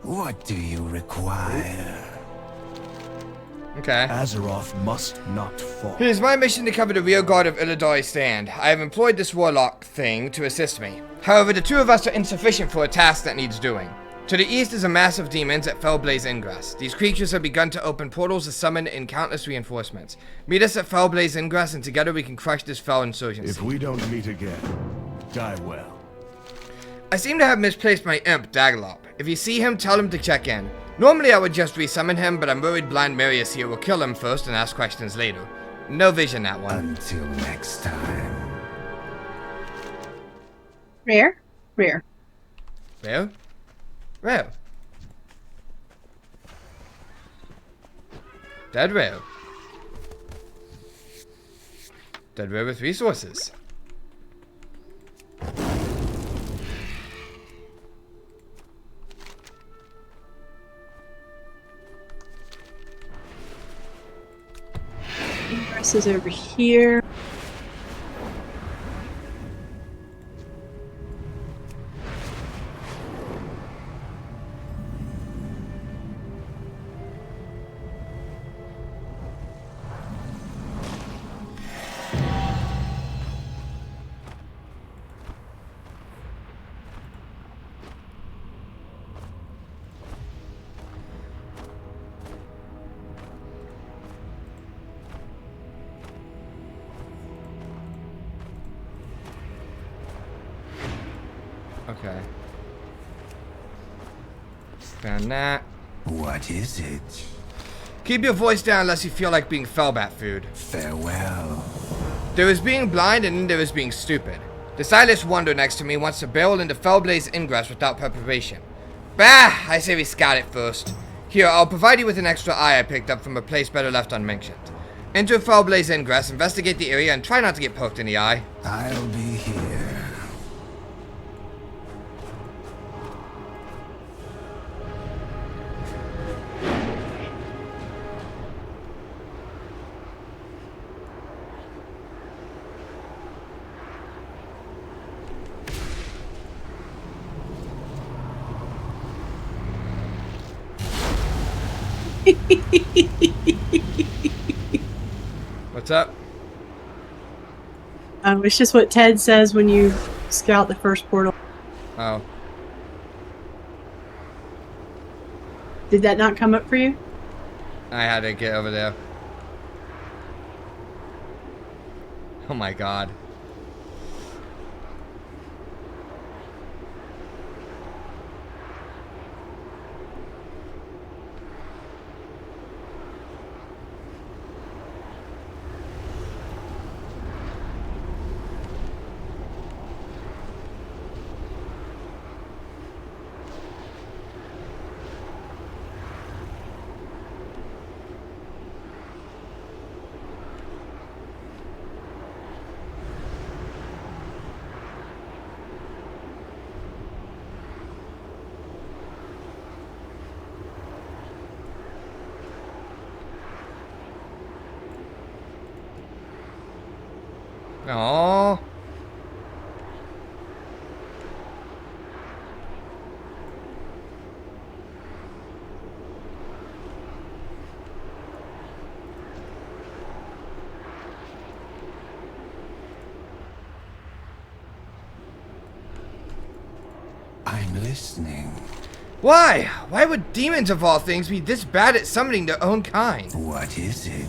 What do you require? Okay. Azeroth must not fall. It is my mission to cover the rear guard of Illidari Stand. I have employed this warlock thing to assist me. However, the two of us are insufficient for a task that needs doing. To the east is a mass of demons at Fellblaze Ingress. These creatures have begun to open portals to summon in countless reinforcements. Meet us at Fellblaze Ingress and together we can crush this fell insurgency. If we don't meet again, die well. I seem to have misplaced my imp, Dagalop. If you see him, tell him to check in. Normally I would just resummon him, but I'm worried Blind Marius here will kill him first and ask questions later. No vision, that one. Until next time. Rare? Rare. Rare? Rare. Dead rare. Dead rare with resources. Ingress is over here. Okay. Found that. What is it? Keep your voice down unless you feel like being Fellbat food. Farewell. There is being blind and then there is being stupid. The Silas Wonder next to me wants to barrel into Fellblaze Ingress without preparation. Bah! I say we scout it first. Here, I'll provide you with an extra eye I picked up from a place better left unmentioned. Enter Fellblaze Ingress, investigate the area, and try not to get poked in the eye. I'll be here. What's up? It's just what Ted says when you scout the first portal. Oh. Did that not come up for you? I had to get over there. Oh my god. Aww. I'm listening. Why? Why would demons of all things be this bad at summoning their own kind? What is it?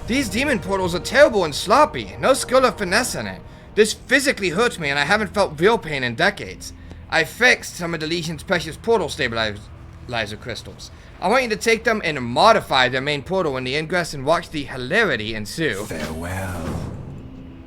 These demon portals are terrible and sloppy. No skill or finesse in it. This physically hurts me and I haven't felt real pain in decades. I fixed some of the Legion's precious portal stabilizer crystals. I want you to take them and modify their main portal in the ingress and watch the hilarity ensue. Farewell.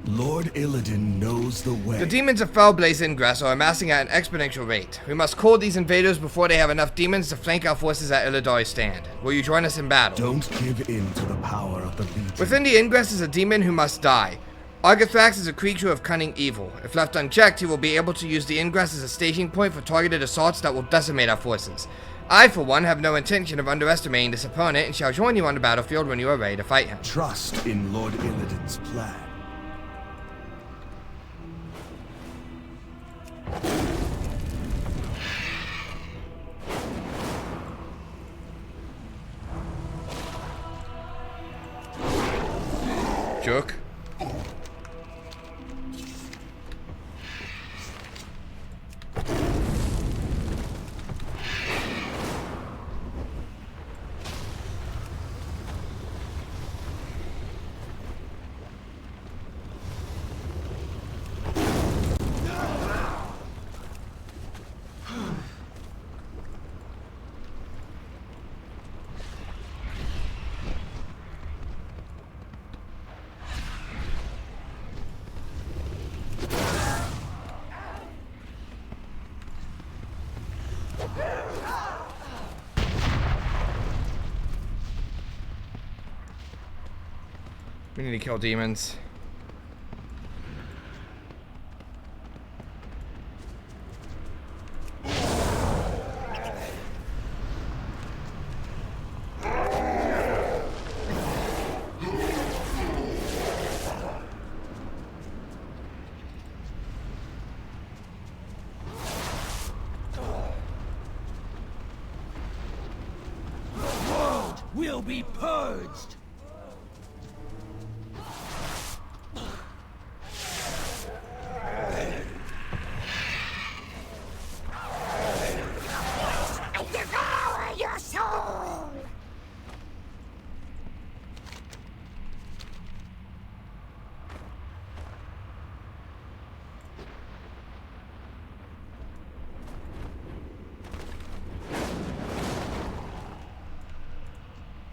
Lord Illidan knows the way. The demons of Fellblaze ingress are amassing at an exponential rate. We must call these invaders before they have enough demons to flank our forces at Illidari's stand. Will you join us in battle? Don't give in to the power of the Legion. Within the ingress is a demon who must die. Argothrax is a creature of cunning evil. If left unchecked, he will be able to use the ingress as a staging point for targeted assaults that will decimate our forces. I, for one, have no intention of underestimating this opponent and shall join you on the battlefield when you are ready to fight him. Trust in Lord Illidan's plan. Jerk. We need to kill demons. Will be purged. Devour your soul.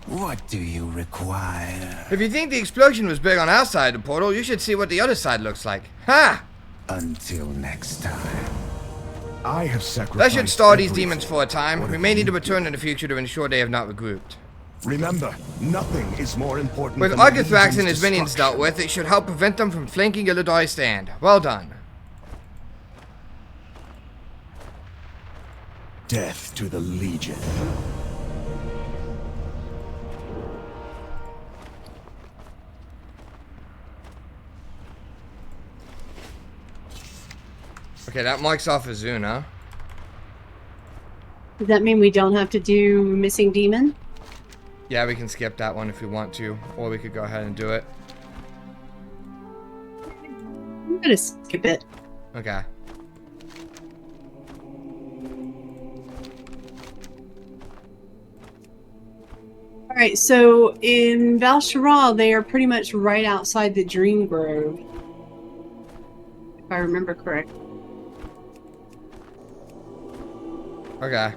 What do you require? If you think the explosion was big on our side of the portal, you should see what the other side looks like. Ha! Until next time. I have sacrificed. That should stall these everything. demons for a time. We may need to return in the future to ensure they have not regrouped. Remember, nothing is more important With than the Argothrax and Legion's his minions dealt destruction. with, it should help prevent them from flanking Illidari's stand. Well done. Death to the Legion. Okay, that marks off Azuna. Does that mean we don't have to do Missing Demon? Yeah, we can skip that one if we want to, or we could go ahead and do it. I'm gonna skip it. Okay. Alright, so in Val'Sharah, they are pretty much right outside the Dream Grove. If I remember correctly. Okay.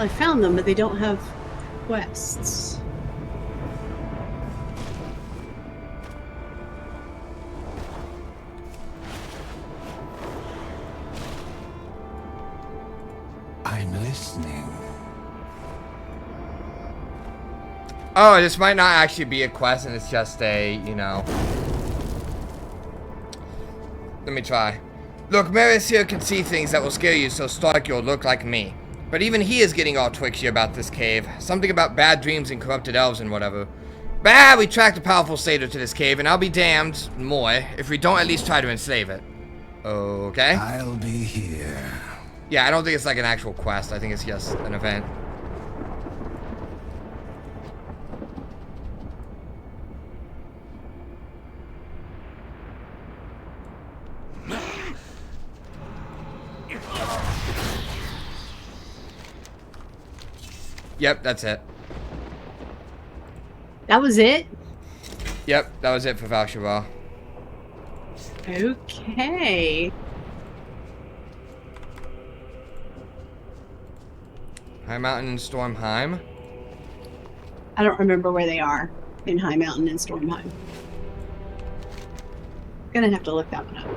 I found them, but they don't have quests. I'm listening. Oh, this might not actually be a quest, and it's just a, you know. Let me try. Look, Marius here can see things that will scare you, so Stark, you'll look like me. But even he is getting all twitchy about this cave. Something about bad dreams and corrupted elves and whatever. Bah, we tracked a powerful satyr to this cave, and I'll be damned, more, if we don't at least try to enslave it. Okay? I'll be here. Yeah, I don't think it's like an actual quest. I think it's just an event. Yep, that's it. That was it? Yep, that was it for Valshara. Okay. High Mountain and Stormheim. I don't remember where they are in High Mountain and Stormheim. Gonna have to look that one up.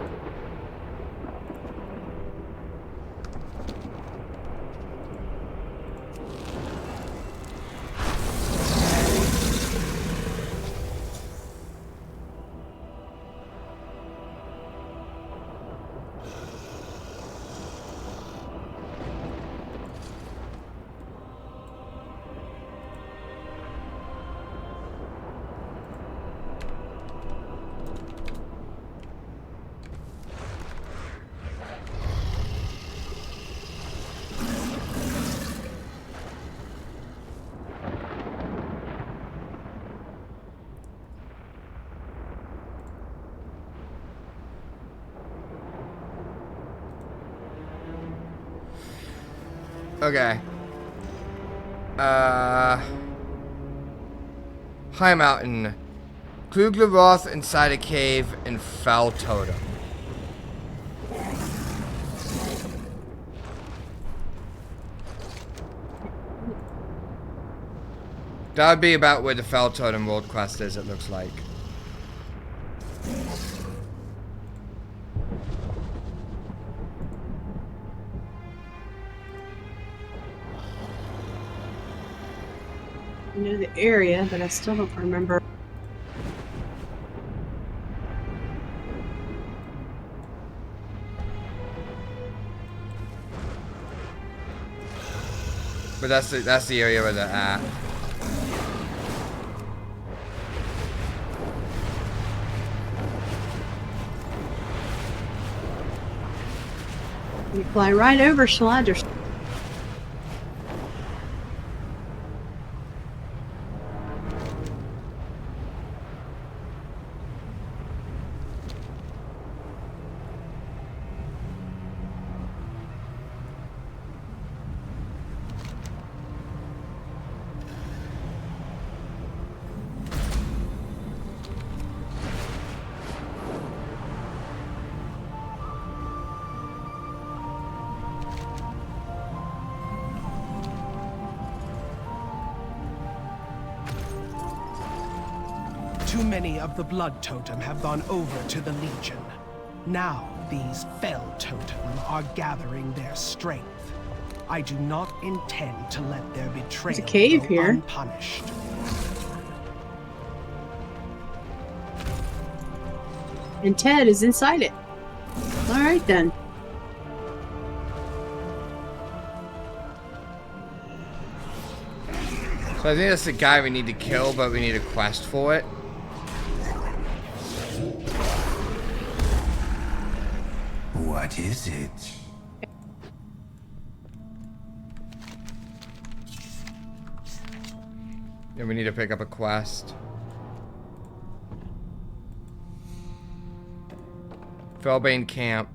Okay. High Mountain. Krugleroth inside a cave in Foul Totem. That would be about where the Foul Totem world quest is, it looks like. I know the area, but I still don't remember. But that's the area where they're at. You fly right over Schlager. Too many of the Blood Totem have gone over to the Legion. Now, these Fell Totem are gathering their strength. I do not intend to let their betrayal There's a cave go here. unpunished. And Ted is inside it. Alright then. So I think that's the guy we need to kill, but we need a quest for it. What is it? Yeah, we need to pick up a quest. Felbane Camp.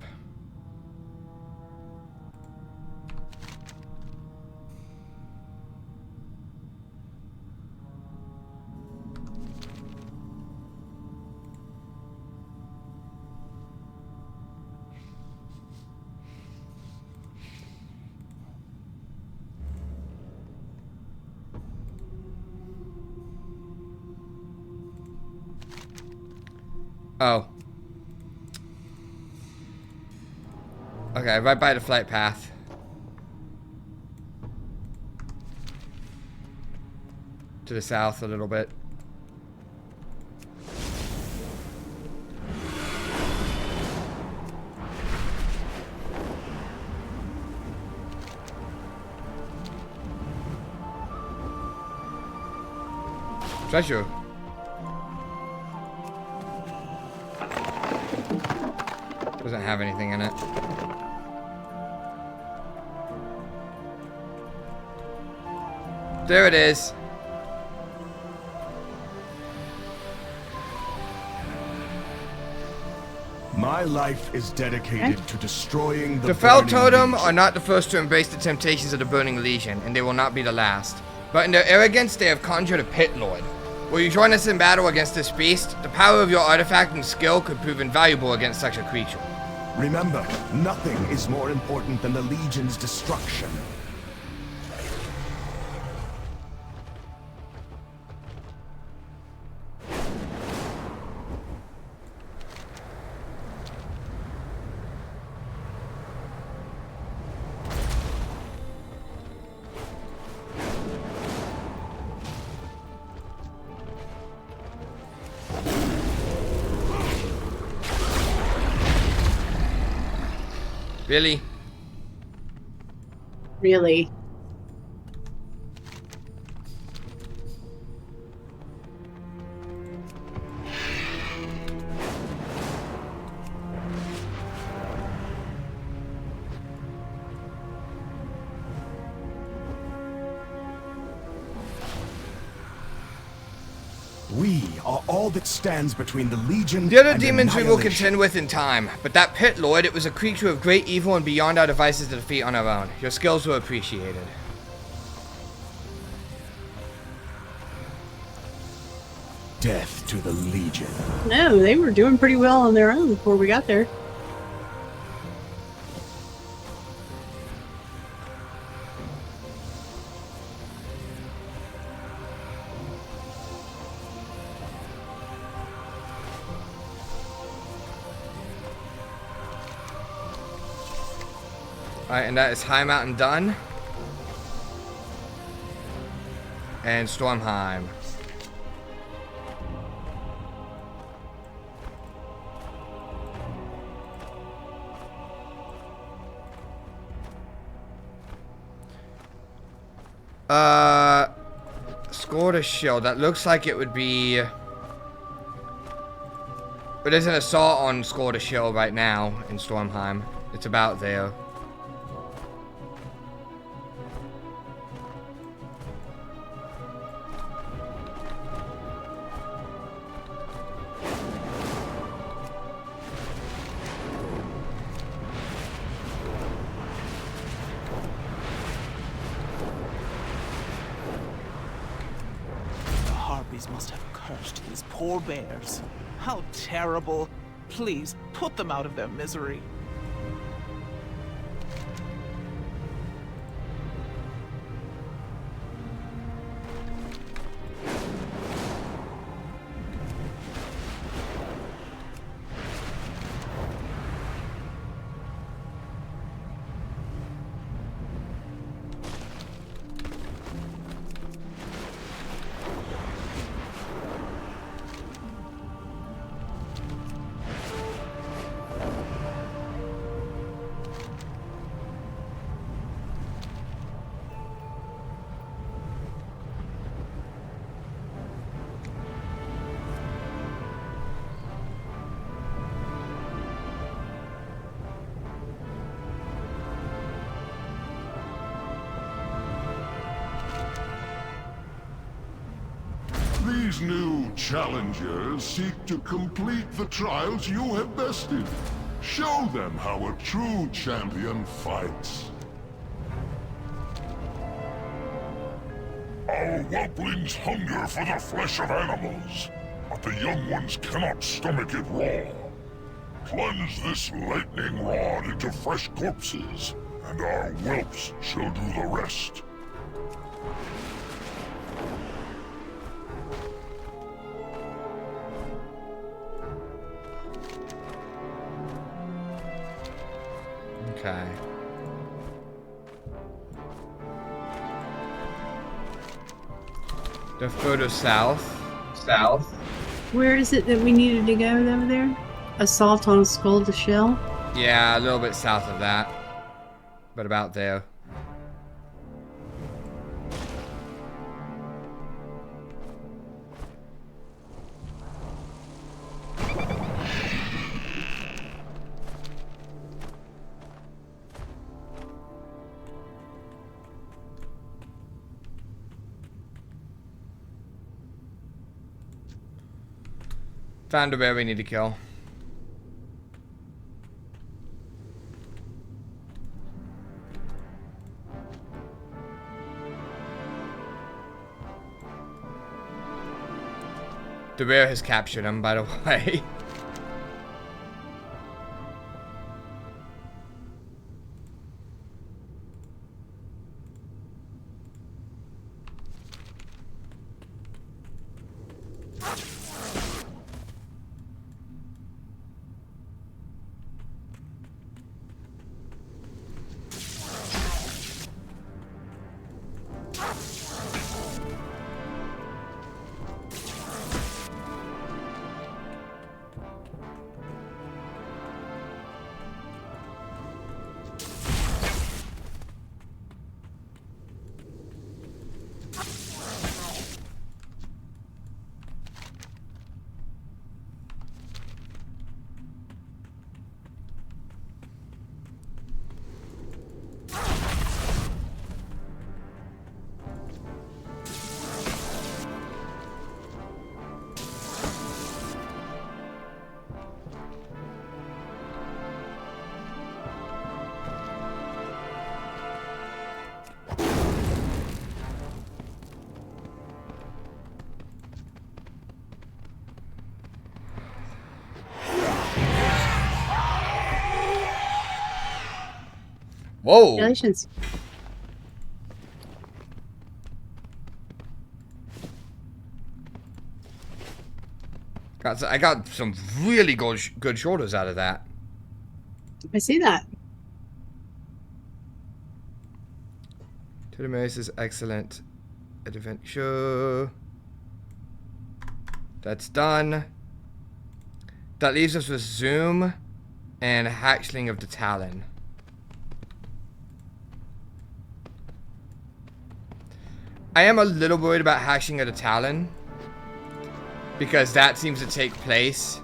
Oh. Okay, right by the flight path. To the south a little bit. Treasure. Doesn't have anything in it. There it is. My life is dedicated to destroying The Fell Burning Totem Legion. are not the first to embrace the temptations of the Burning Legion, and they will not be the last. But in their arrogance, they have conjured a Pit Lord. Will you join us in battle against this beast? The power of your artifact and skill could prove invaluable against such a creature. Remember, nothing is more important than the Legion's destruction. Really? Really? We are all that stands between the Legion The other and demons we will annihilation. contend with in time, but that Pit Lord, it was a creature of great evil and beyond our devices to defeat on our own. Your skills were appreciated. Death to the Legion. No, they were doing pretty well on their own before we got there. Alright, and that is High Mountain done. And Stormheim. Scored a shield. That looks like it would be... But there's an assault on Scored a shield right now in Stormheim. It's about there. The Harpies must have cursed these poor bears. How terrible. Please, put them out of their misery. These new challengers seek to complete the trials you have bested. Show them how a true champion fights. Our whelplings hunger for the flesh of animals, but the young ones cannot stomach it raw. Plunge this lightning rod into fresh corpses, and our whelps shall do the rest. They're further south. Where is it that we needed to go over there? Assault on Skull to Shell? Yeah, a little bit south of that. But about there. Found a bear we need to kill. The bear has captured him, by the way. Whoa! Congratulations. I got some really good shoulders out of that. I see that. Tiddemace is excellent adventure. That's done. That leaves us with Zoom and Hatchling of the Talon. I am a little worried about Hatchling of the Talon, because that seems to take place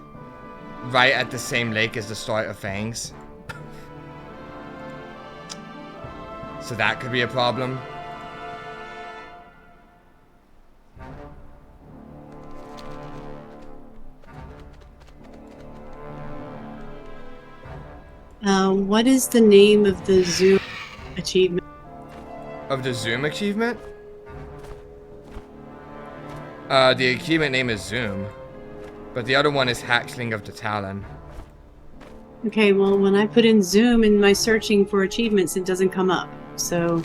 right at the same lake as the start of Fangs. So that could be a problem. What is the name of the Zoom achievement? Of the Zoom achievement? The achievement name is Zoom, but the other one is Hatchling of the Talon. Okay, well, when I put in Zoom in my searching for achievements, it doesn't come up. So,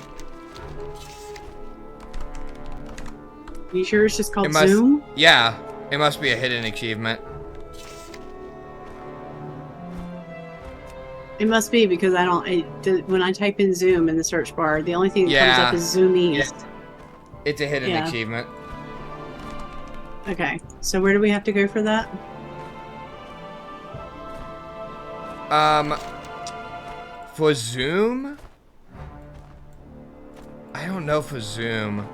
you sure it's just called Zoom? Yeah, it must be a hidden achievement. It must be, because I don't. When I type in Zoom in the search bar, the only thing that comes up is Zoomies. Yeah. It's a hidden achievement. Okay, so where do we have to go for that? For Zoom? I don't know for Zoom.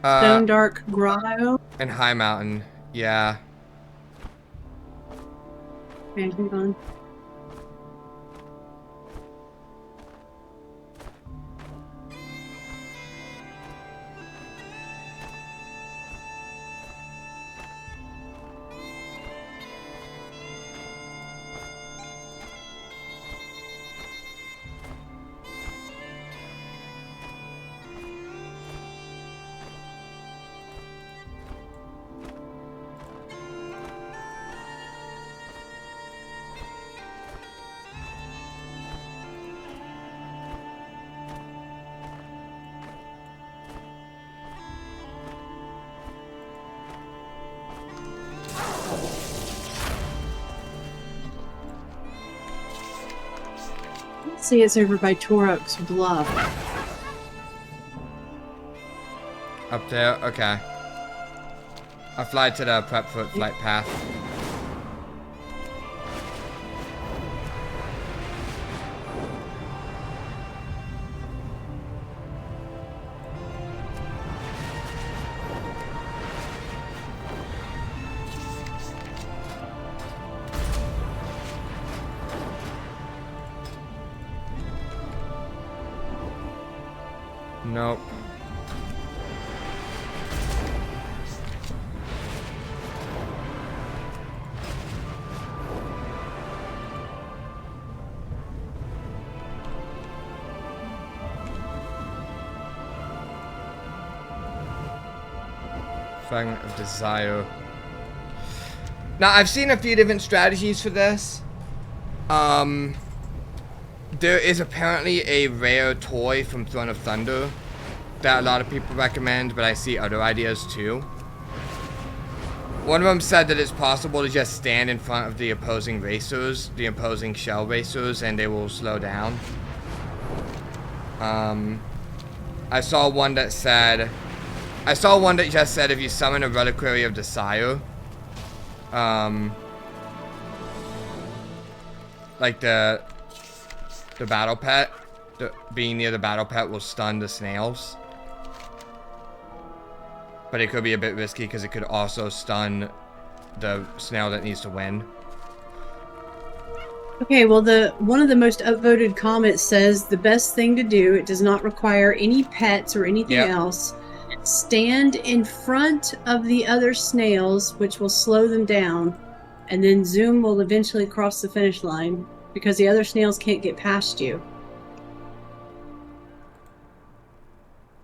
Stone Dark Grotto? And High Mountain, yeah. Okay, hold on. See, it's over by Torok's Bluff. Up there? Okay. I fly to the prep foot flight path. Nope. Fragment of Desire. Now, I've seen a few different strategies for this. There is apparently a rare toy from Throne of Thunder that a lot of people recommend, but I see other ideas too. One of them said that it's possible to just stand in front of the opposing racers, the opposing shell racers, and they will slow down. I saw one that just said if you summon a Reliquary of Desire, like the battle pet, being near the battle pet will stun the snails. But it could be a bit risky because it could also stun the snail that needs to win. Okay, well, one of the most upvoted comments says the best thing to do, it does not require any pets or anything else. Stand in front of the other snails, which will slow them down, and then Zoom will eventually cross the finish line because the other snails can't get past you.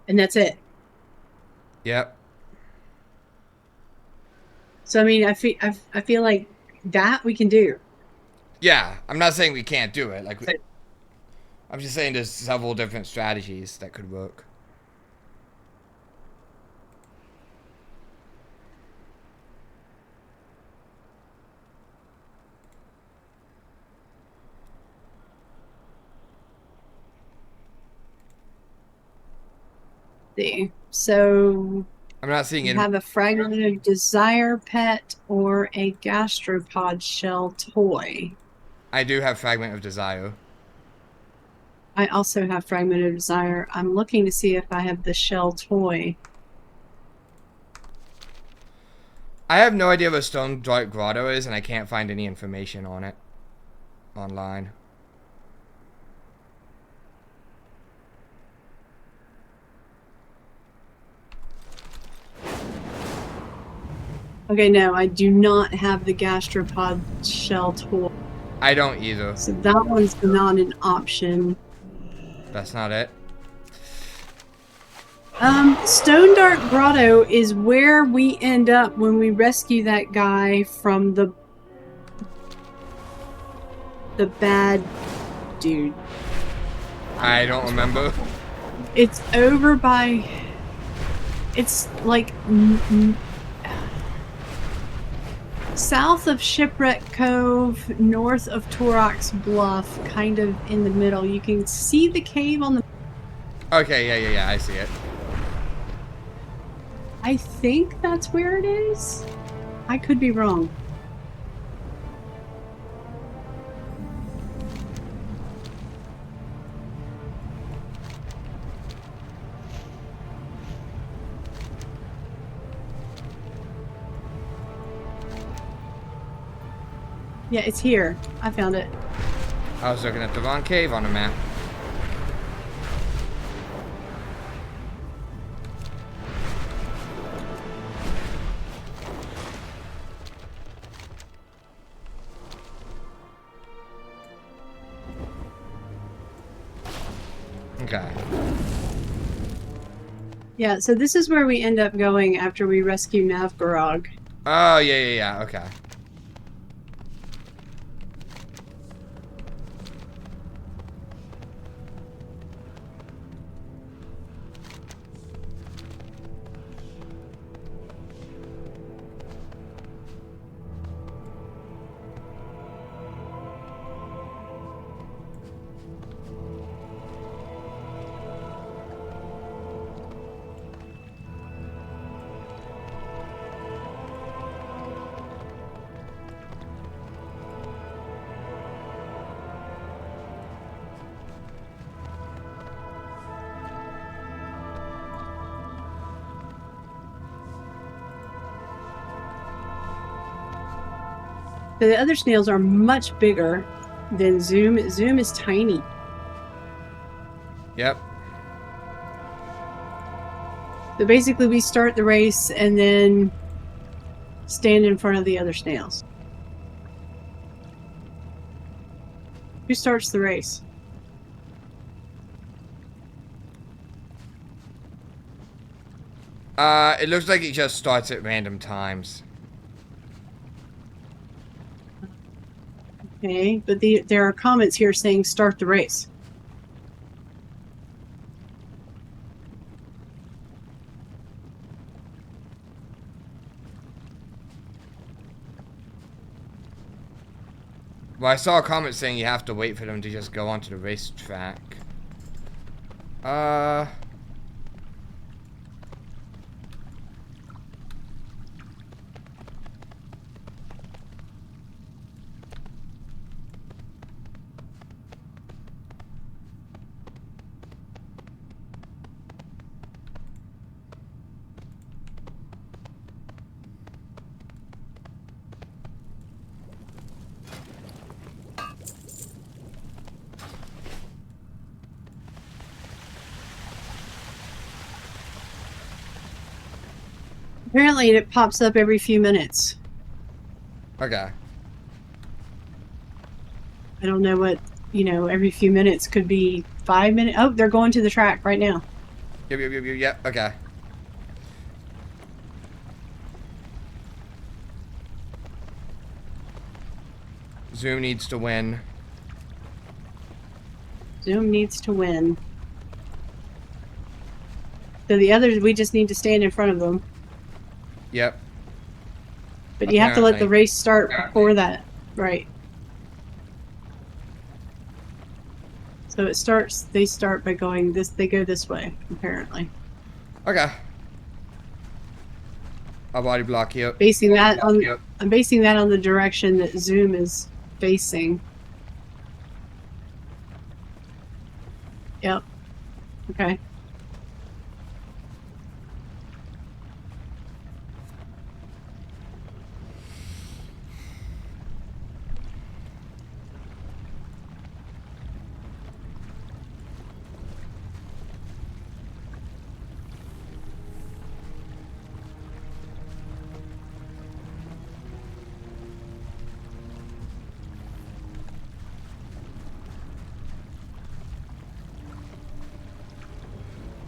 And that's it. Yep. So I mean, I feel like that we can do. Yeah, I'm not saying we can't do it. Like, I'm just saying there's several different strategies that could work. So I'm not seeing you it. have a Fragment of Desire pet or a Gastropod shell toy. I do have Fragment of Desire. I also have Fragment of Desire. I'm looking to see if I have the shell toy. I have no idea what Stone Dark Grotto is, and I can't find any information on it online. Okay, no, I do not have the Gastropod shell toy. I don't either. So that one's not an option. That's not it. Stone Dark Grotto is where we end up when we rescue that guy from the bad dude. I don't remember. It's over by... It's like... south of Shipwreck Cove, north of Torok's Bluff, kind of in the middle. You can see the cave on the... Okay, yeah, I see it. I think that's where it is. I could be wrong. Yeah, it's here. I found it. I was looking at the wrong cave on the map. Okay. Yeah, so this is where we end up going after we rescue Nagrand. Oh, yeah, okay. The other snails are much bigger than Zoom. Zoom is tiny. Yep. So basically we start the race and then stand in front of the other snails. Who starts the race? It looks like it just starts at random times. Okay, but there are comments here saying start the race. Well, I saw a comment saying you have to wait for them to just go onto the racetrack. Apparently it pops up every few minutes. Okay. I don't know what, every few minutes could be 5 minutes. Oh, they're going to the track right now. Yep, okay. Zoom needs to win. Zoom needs to win. So the others, we just need to stand in front of them. Yep. But you have to let the race start before that. Right. So it starts, they start by going this, they go this way, apparently. Okay. I'll body block you. Basing that on, I'm basing that on the direction that Zoom is facing. Yep. Okay.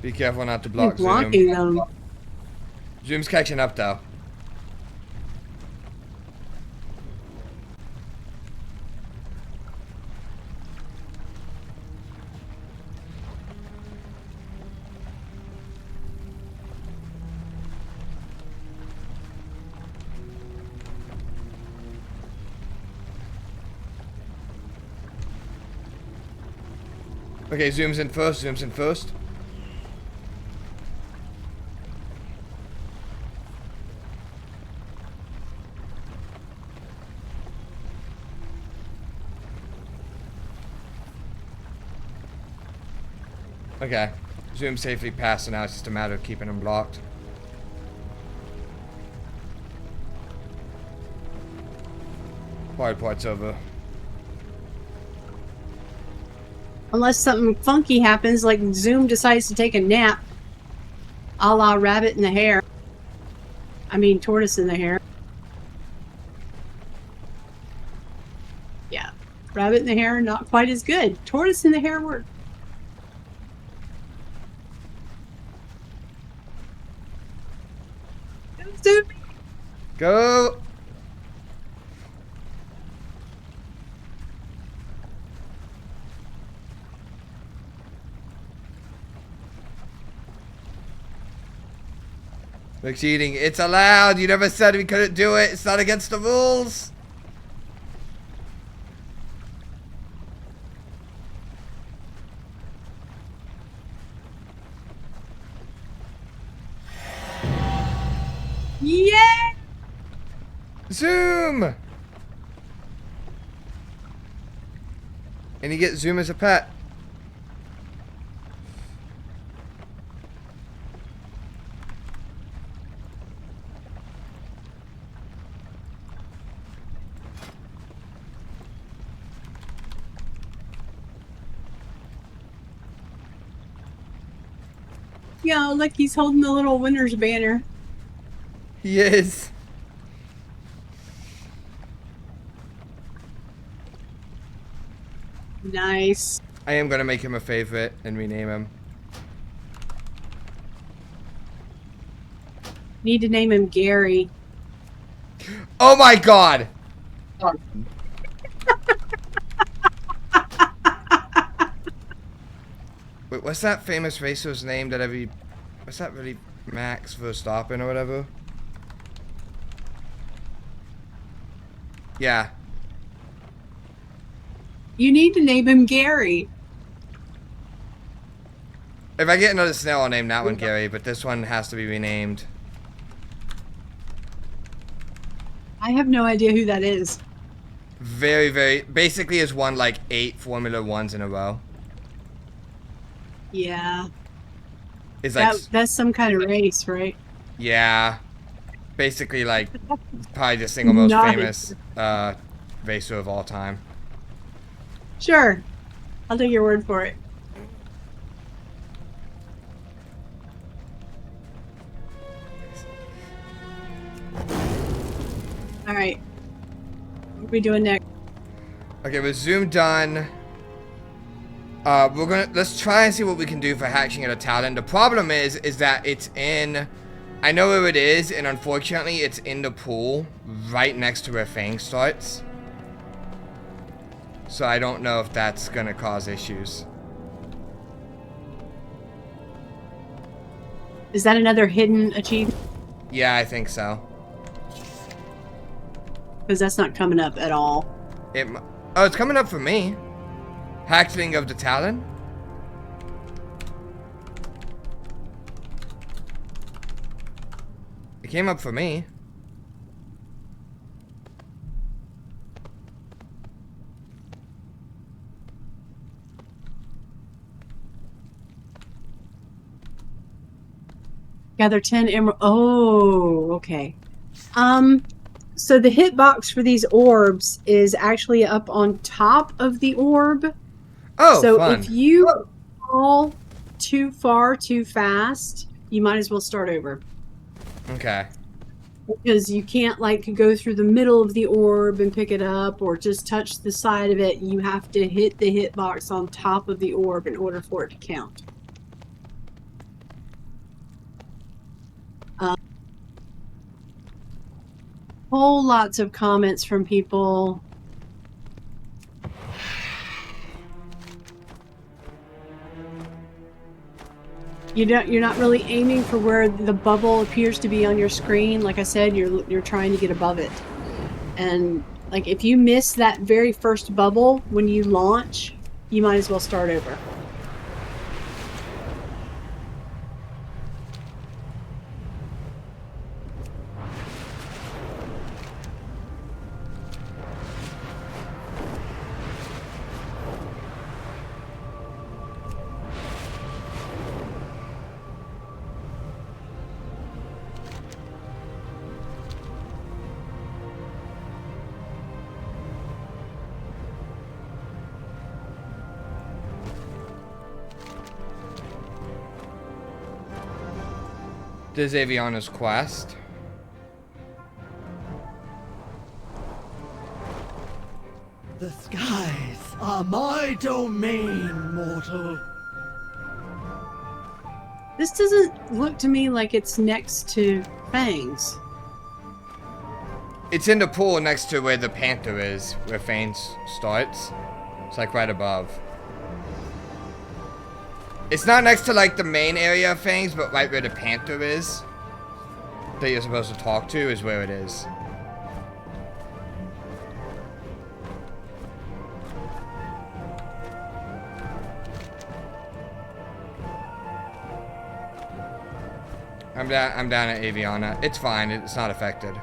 Be careful not to block You're blocking them. Zoom's catching up though. Okay, Zoom's in first, Zoom's in first. Okay, Zoom safely passed, so now it's just a matter of keeping them blocked. Hard part's over. Unless something funky happens, like Zoom decides to take a nap, a la rabbit in the hair. I mean, tortoise in the hair. Yeah, rabbit in the hair, not quite as good. Tortoise in the hair worked. Zoom. Go! We're cheating. It's allowed. You never said we couldn't do it. It's not against the rules. Yeah! Zoom! And you get Zoom as a pet. Yeah, look, he's holding the little winner's banner. He is. Nice. I am gonna make him a favorite and rename him. Need to name him Gary. Oh my god! Wait, what's that famous racer's name that what's that really, Max Verstappen or whatever? Yeah. You need to name him Gary. If I get another snail, I'll name that one Gary, but this one has to be renamed. I have no idea who that is. Basically has won like 8 Formula 1s in a row. Yeah. Is like that's some kind of race, right? Yeah. Basically like probably the single most famous racer of all time. Sure. I'll take your word for it. Alright. What are we doing next? Okay, with Zoom done. Let's try and see what we can do for hatching at a talent. The problem is that it's in, I know where it is, and unfortunately it's in the pool right next to where Fang starts. So I don't know if that's gonna cause issues. Is that another hidden achievement? Yeah, I think so. Because that's not coming up at all. Oh, it's coming up for me. Hatchling of the Talon? It came up for me. Gather 10 emerald. Oh, okay. So the hitbox for these orbs is actually up on top of the orb. Oh, so fun. If you fall too far too fast, you might as well start over. Okay. Because you can't like go through the middle of the orb and pick it up or just touch the side of it. You have to hit the hitbox on top of the orb in order for it to count. Whole lots of comments from people. You're not really aiming for where the bubble appears to be on your screen. Like I said, you're trying to get above it. And like if you miss that very first bubble when you launch, you might as well start over. This is Aviana's quest. The skies are my domain, mortal. This doesn't look to me like it's next to Fangs. It's in the pool next to where the Panther is, where Fangs starts. It's like right above. It's not next to like the main area of Fangs, but right where the Panther is that you're supposed to talk to is where it is. I'm down at Aviana. It's fine. It's not affected.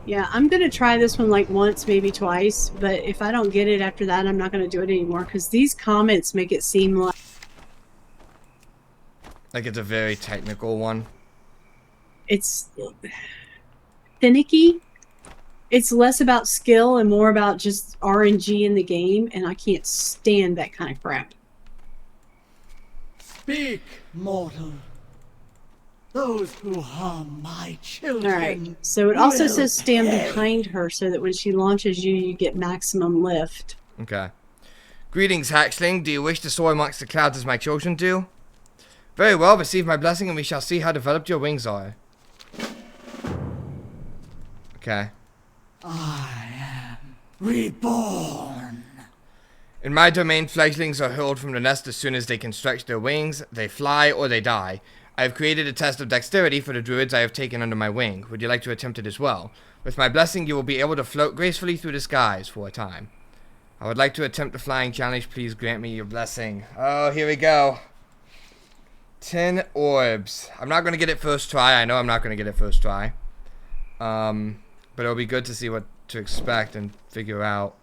Yeah, I'm gonna try this one like once, maybe twice, but if I don't get it after that, I'm not gonna do it anymore because these comments make it seem like Like it's a very technical one. It's finicky. It's less about skill and more about just RNG in the game, and I can't stand that kind of crap. Speak, mortal. Those who harm my children. Alright, so it also says stand behind her so that when she launches you, you get maximum lift. Okay. Greetings, hatchling. Do you wish to soar amongst the clouds as my children do? Very well, receive my blessing and we shall see how developed your wings are. Okay. I am reborn. In my domain, fledglings are hurled from the nest as soon as they can stretch their wings. They fly or they die. I have created a test of dexterity for the druids I have taken under my wing. Would you like to attempt it as well? With my blessing, you will be able to float gracefully through the skies for a time. I would like to attempt the flying challenge. Please grant me your blessing. Oh, here we go. 10 orbs. I'm not going to get it first try. I know I'm not going to get it first try. But it'll be good to see what to expect and figure out.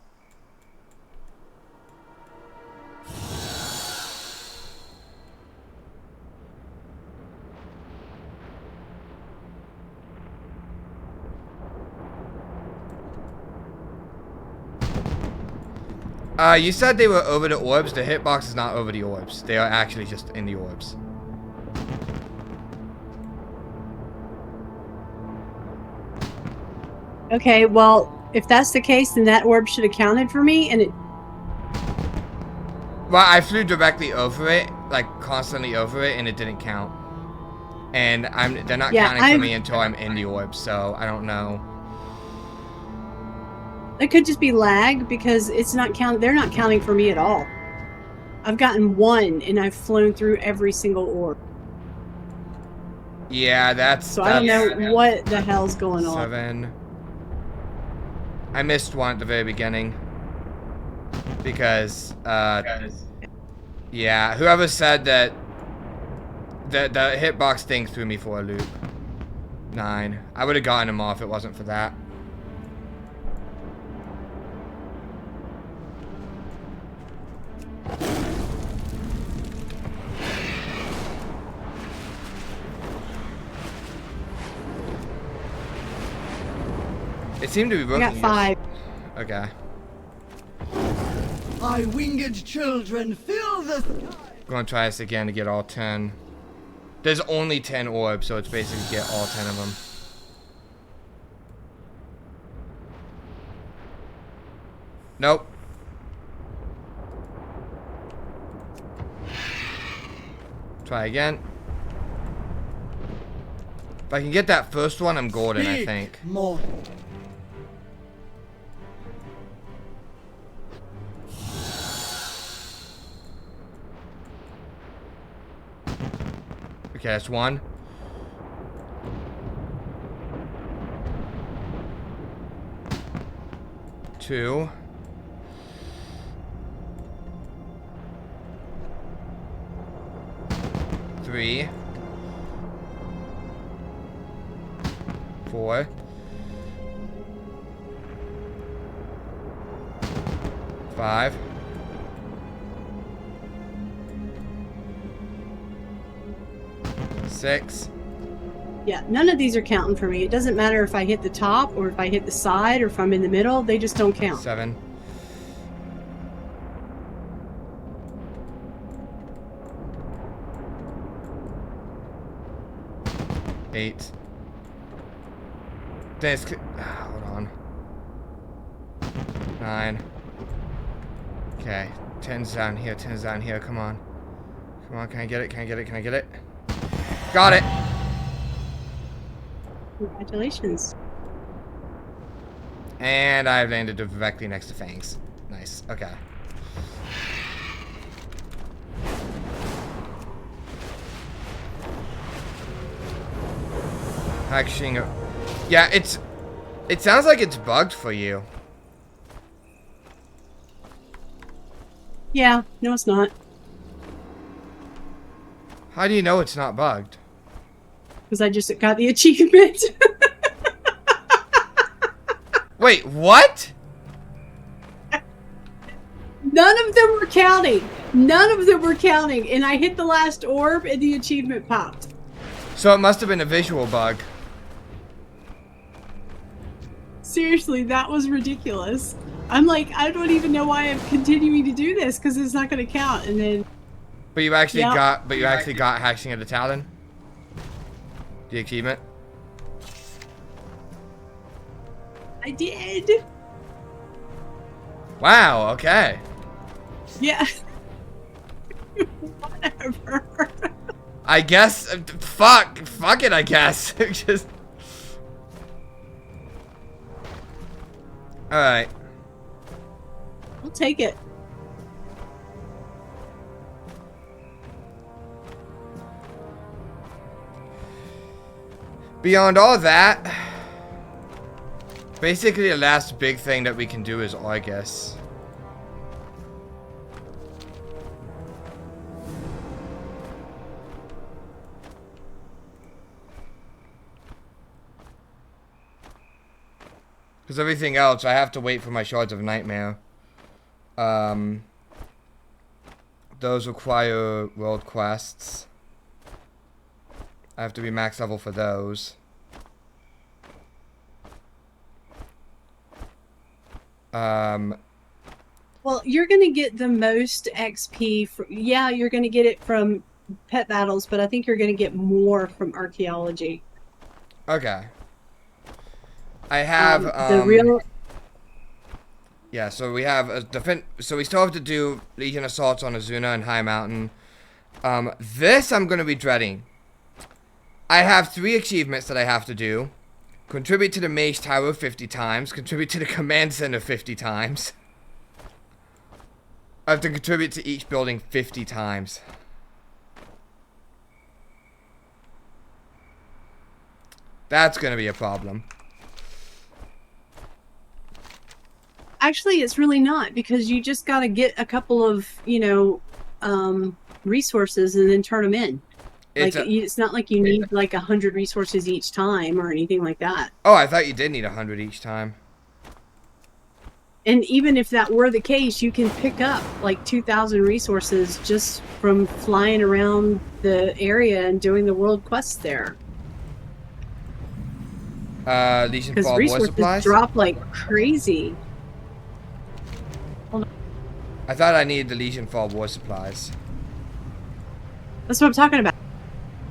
You said they were over the orbs. The hitbox is not over the orbs. They are actually just in the orbs. Okay, well, if that's the case, then that orb should have counted for me, and it... Well, I flew directly over it, like constantly over it, and it didn't count. And they're not counting for me until I'm in the orb, so I don't know. It could just be lag because it's not count. They're not counting for me at all. I've gotten one, and I've flown through every single orb. Yeah, that's. So I don't know what the hell's going on. 7. I missed one at the very beginning because yeah, whoever said that the hitbox thing threw me for a loop. 9. I would have gotten him off if it wasn't for that. It seemed to be working. I got 5. Okay. My winged children fill the sky. Gonna try this again to get all 10. There's only 10 orbs, so it's basically get all 10 of them. Nope. Try again. If I can get that first one, I'm golden, I think. More. Okay, that's 1. Two. 3. 4. 5. 6. Yeah, none of these are counting for me. It doesn't matter if I hit the top or if I hit the side or if I'm in the middle. They just don't count. 7. 8. This. Hold on. 9. Okay. 10's down here. 10's down here. Come on. Come on. Can I get it? Can I get it? Can I get it? Got it. Congratulations. And I've landed directly next to Fangs. Nice. Okay. Actually, yeah, it sounds like it's bugged for you. Yeah, no, it's not. How do you know it's not bugged? Because I just got the achievement. Wait, what? None of them were counting. None of them were counting, and I hit the last orb and the achievement popped. So it must have been a visual bug. Seriously, that was ridiculous. I'm like, I don't even know why I'm continuing to do this because it's not going to count. And then, But you actually got Hashing of the Talon? The achievement? I did. Wow, okay. Yeah. Whatever. I guess, fuck it, I guess. Just. Alright. I'll take it. Beyond all that, basically the last big thing that we can do is Argus. Because everything else, I have to wait for my Shards of Nightmare. Those require world quests. I have to be max level for those. Well, you're going to get the most XP. Yeah, you're going to get it from pet battles, but I think you're going to get more from archaeology. Okay. I have the real. Yeah, so we have a so we still have to do Legion assaults on Azuna and High Mountain. This I'm gonna be dreading. I have 3 achievements that I have to do. Contribute to the Mage Tower 50 times. Contribute to the Command Center 50 times. I have to contribute to each building 50 times. That's gonna be a problem. Actually, it's really not, because you just got to get a couple of, resources and then turn them in. It's not like you need like 100 resources each time or anything like that. Oh, I thought you did need 100 each time. And even if that were the case, you can pick up like 2,000 resources just from flying around the area and doing the world quests there. Legion Because Fall War resources Supplies? drop like crazy. Hold on. I thought I needed the Legion Fall War Supplies. That's what I'm talking about.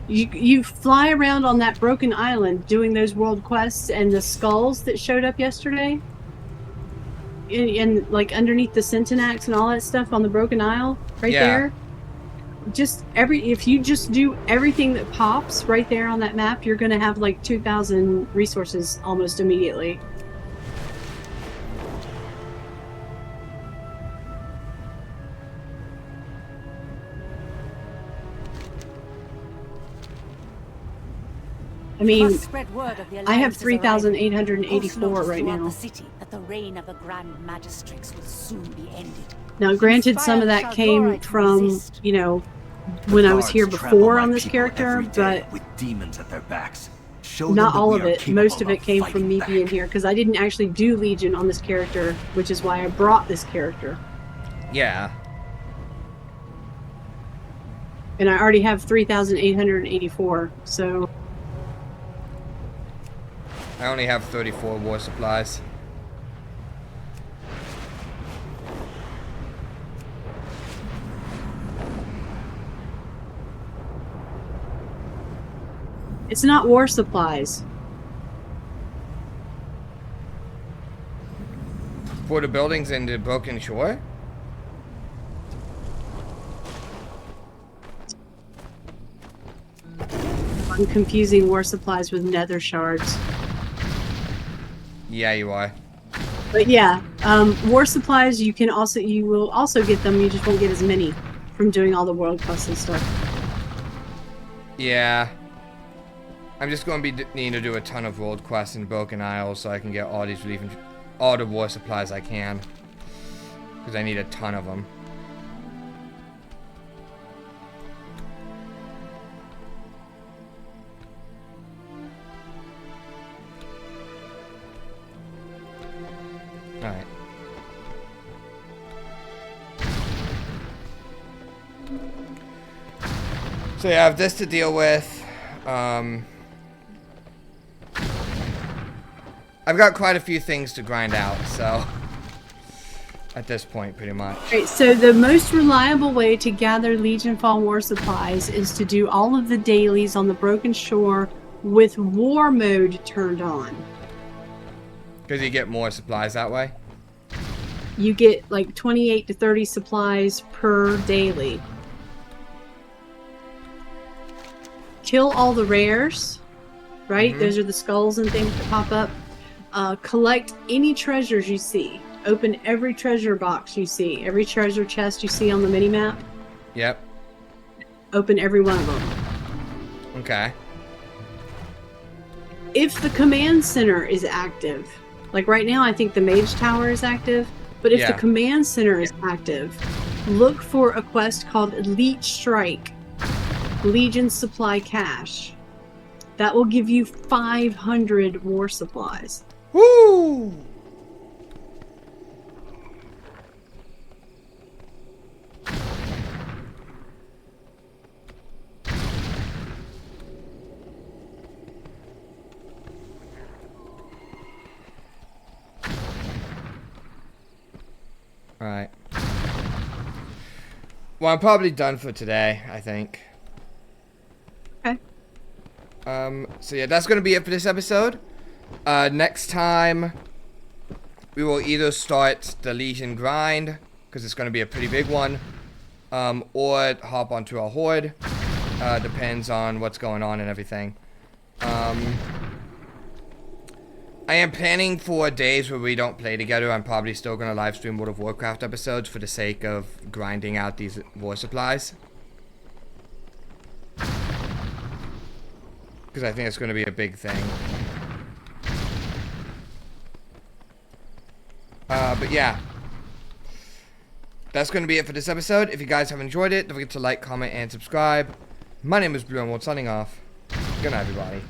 You fly around on that broken island doing those world quests, and the skulls that showed up yesterday, and like underneath the Centenax and all that stuff on the broken isle right there. If you just do everything that pops right there on that map, you're gonna have like 2,000 resources almost immediately. I mean, I have 3,884 right now. The city that the reign of the Grand Magistrix will soon be ended. Now, granted, some of that came from, when I was here before on this character, but with demons at their backs. Not all of it. Most of it came from me being here, because I didn't actually do Legion on this character, which is why I brought this character. Yeah. And I already have 3,884, so... I only have 34 war supplies. It's not war supplies. For the buildings in the Broken Shore? I'm confusing war supplies with nether shards. Yeah, you are. But yeah, war supplies, you will also get them, you just won't get as many from doing all the world quests and stuff. Yeah. I'm just going to be needing to do a ton of world quests in Broken Isles so I can get all these all the war supplies I can. Because I need a ton of them. Alright. So yeah, I have this to deal with. I've got quite a few things to grind out, so at this point, pretty much. Right, so the most reliable way to gather Legion Fall War supplies is to do all of the dailies on the Broken Shore with War Mode turned on. Because you get more supplies that way? You get like 28 to 30 supplies per daily. Kill all the rares, right? Mm-hmm. Those are the skulls and things that pop up. Collect any treasures you see. Open every treasure box you see. Every treasure chest you see on the minimap. Yep. Open every one of them. Okay. If the command center is active, like right now I think the mage tower is active, but if the command center is active, look for a quest called Elite Strike, Legion Supply Cache. That will give you 500 war supplies. Woo! Alright. Well, I'm probably done for today, I think. Okay. So yeah, that's gonna be it for this episode. Next time, we will either start the Legion grind, because it's gonna be a pretty big one, or hop onto a horde. Depends on what's going on and everything. I am planning for days where we don't play together. I'm probably still going to live stream World of Warcraft episodes for the sake of grinding out these war supplies. Because I think it's going to be a big thing. But yeah. That's going to be it for this episode. If you guys have enjoyed it, don't forget to like, comment, and subscribe. My name is Blue, and we're signing off. Good night, everybody.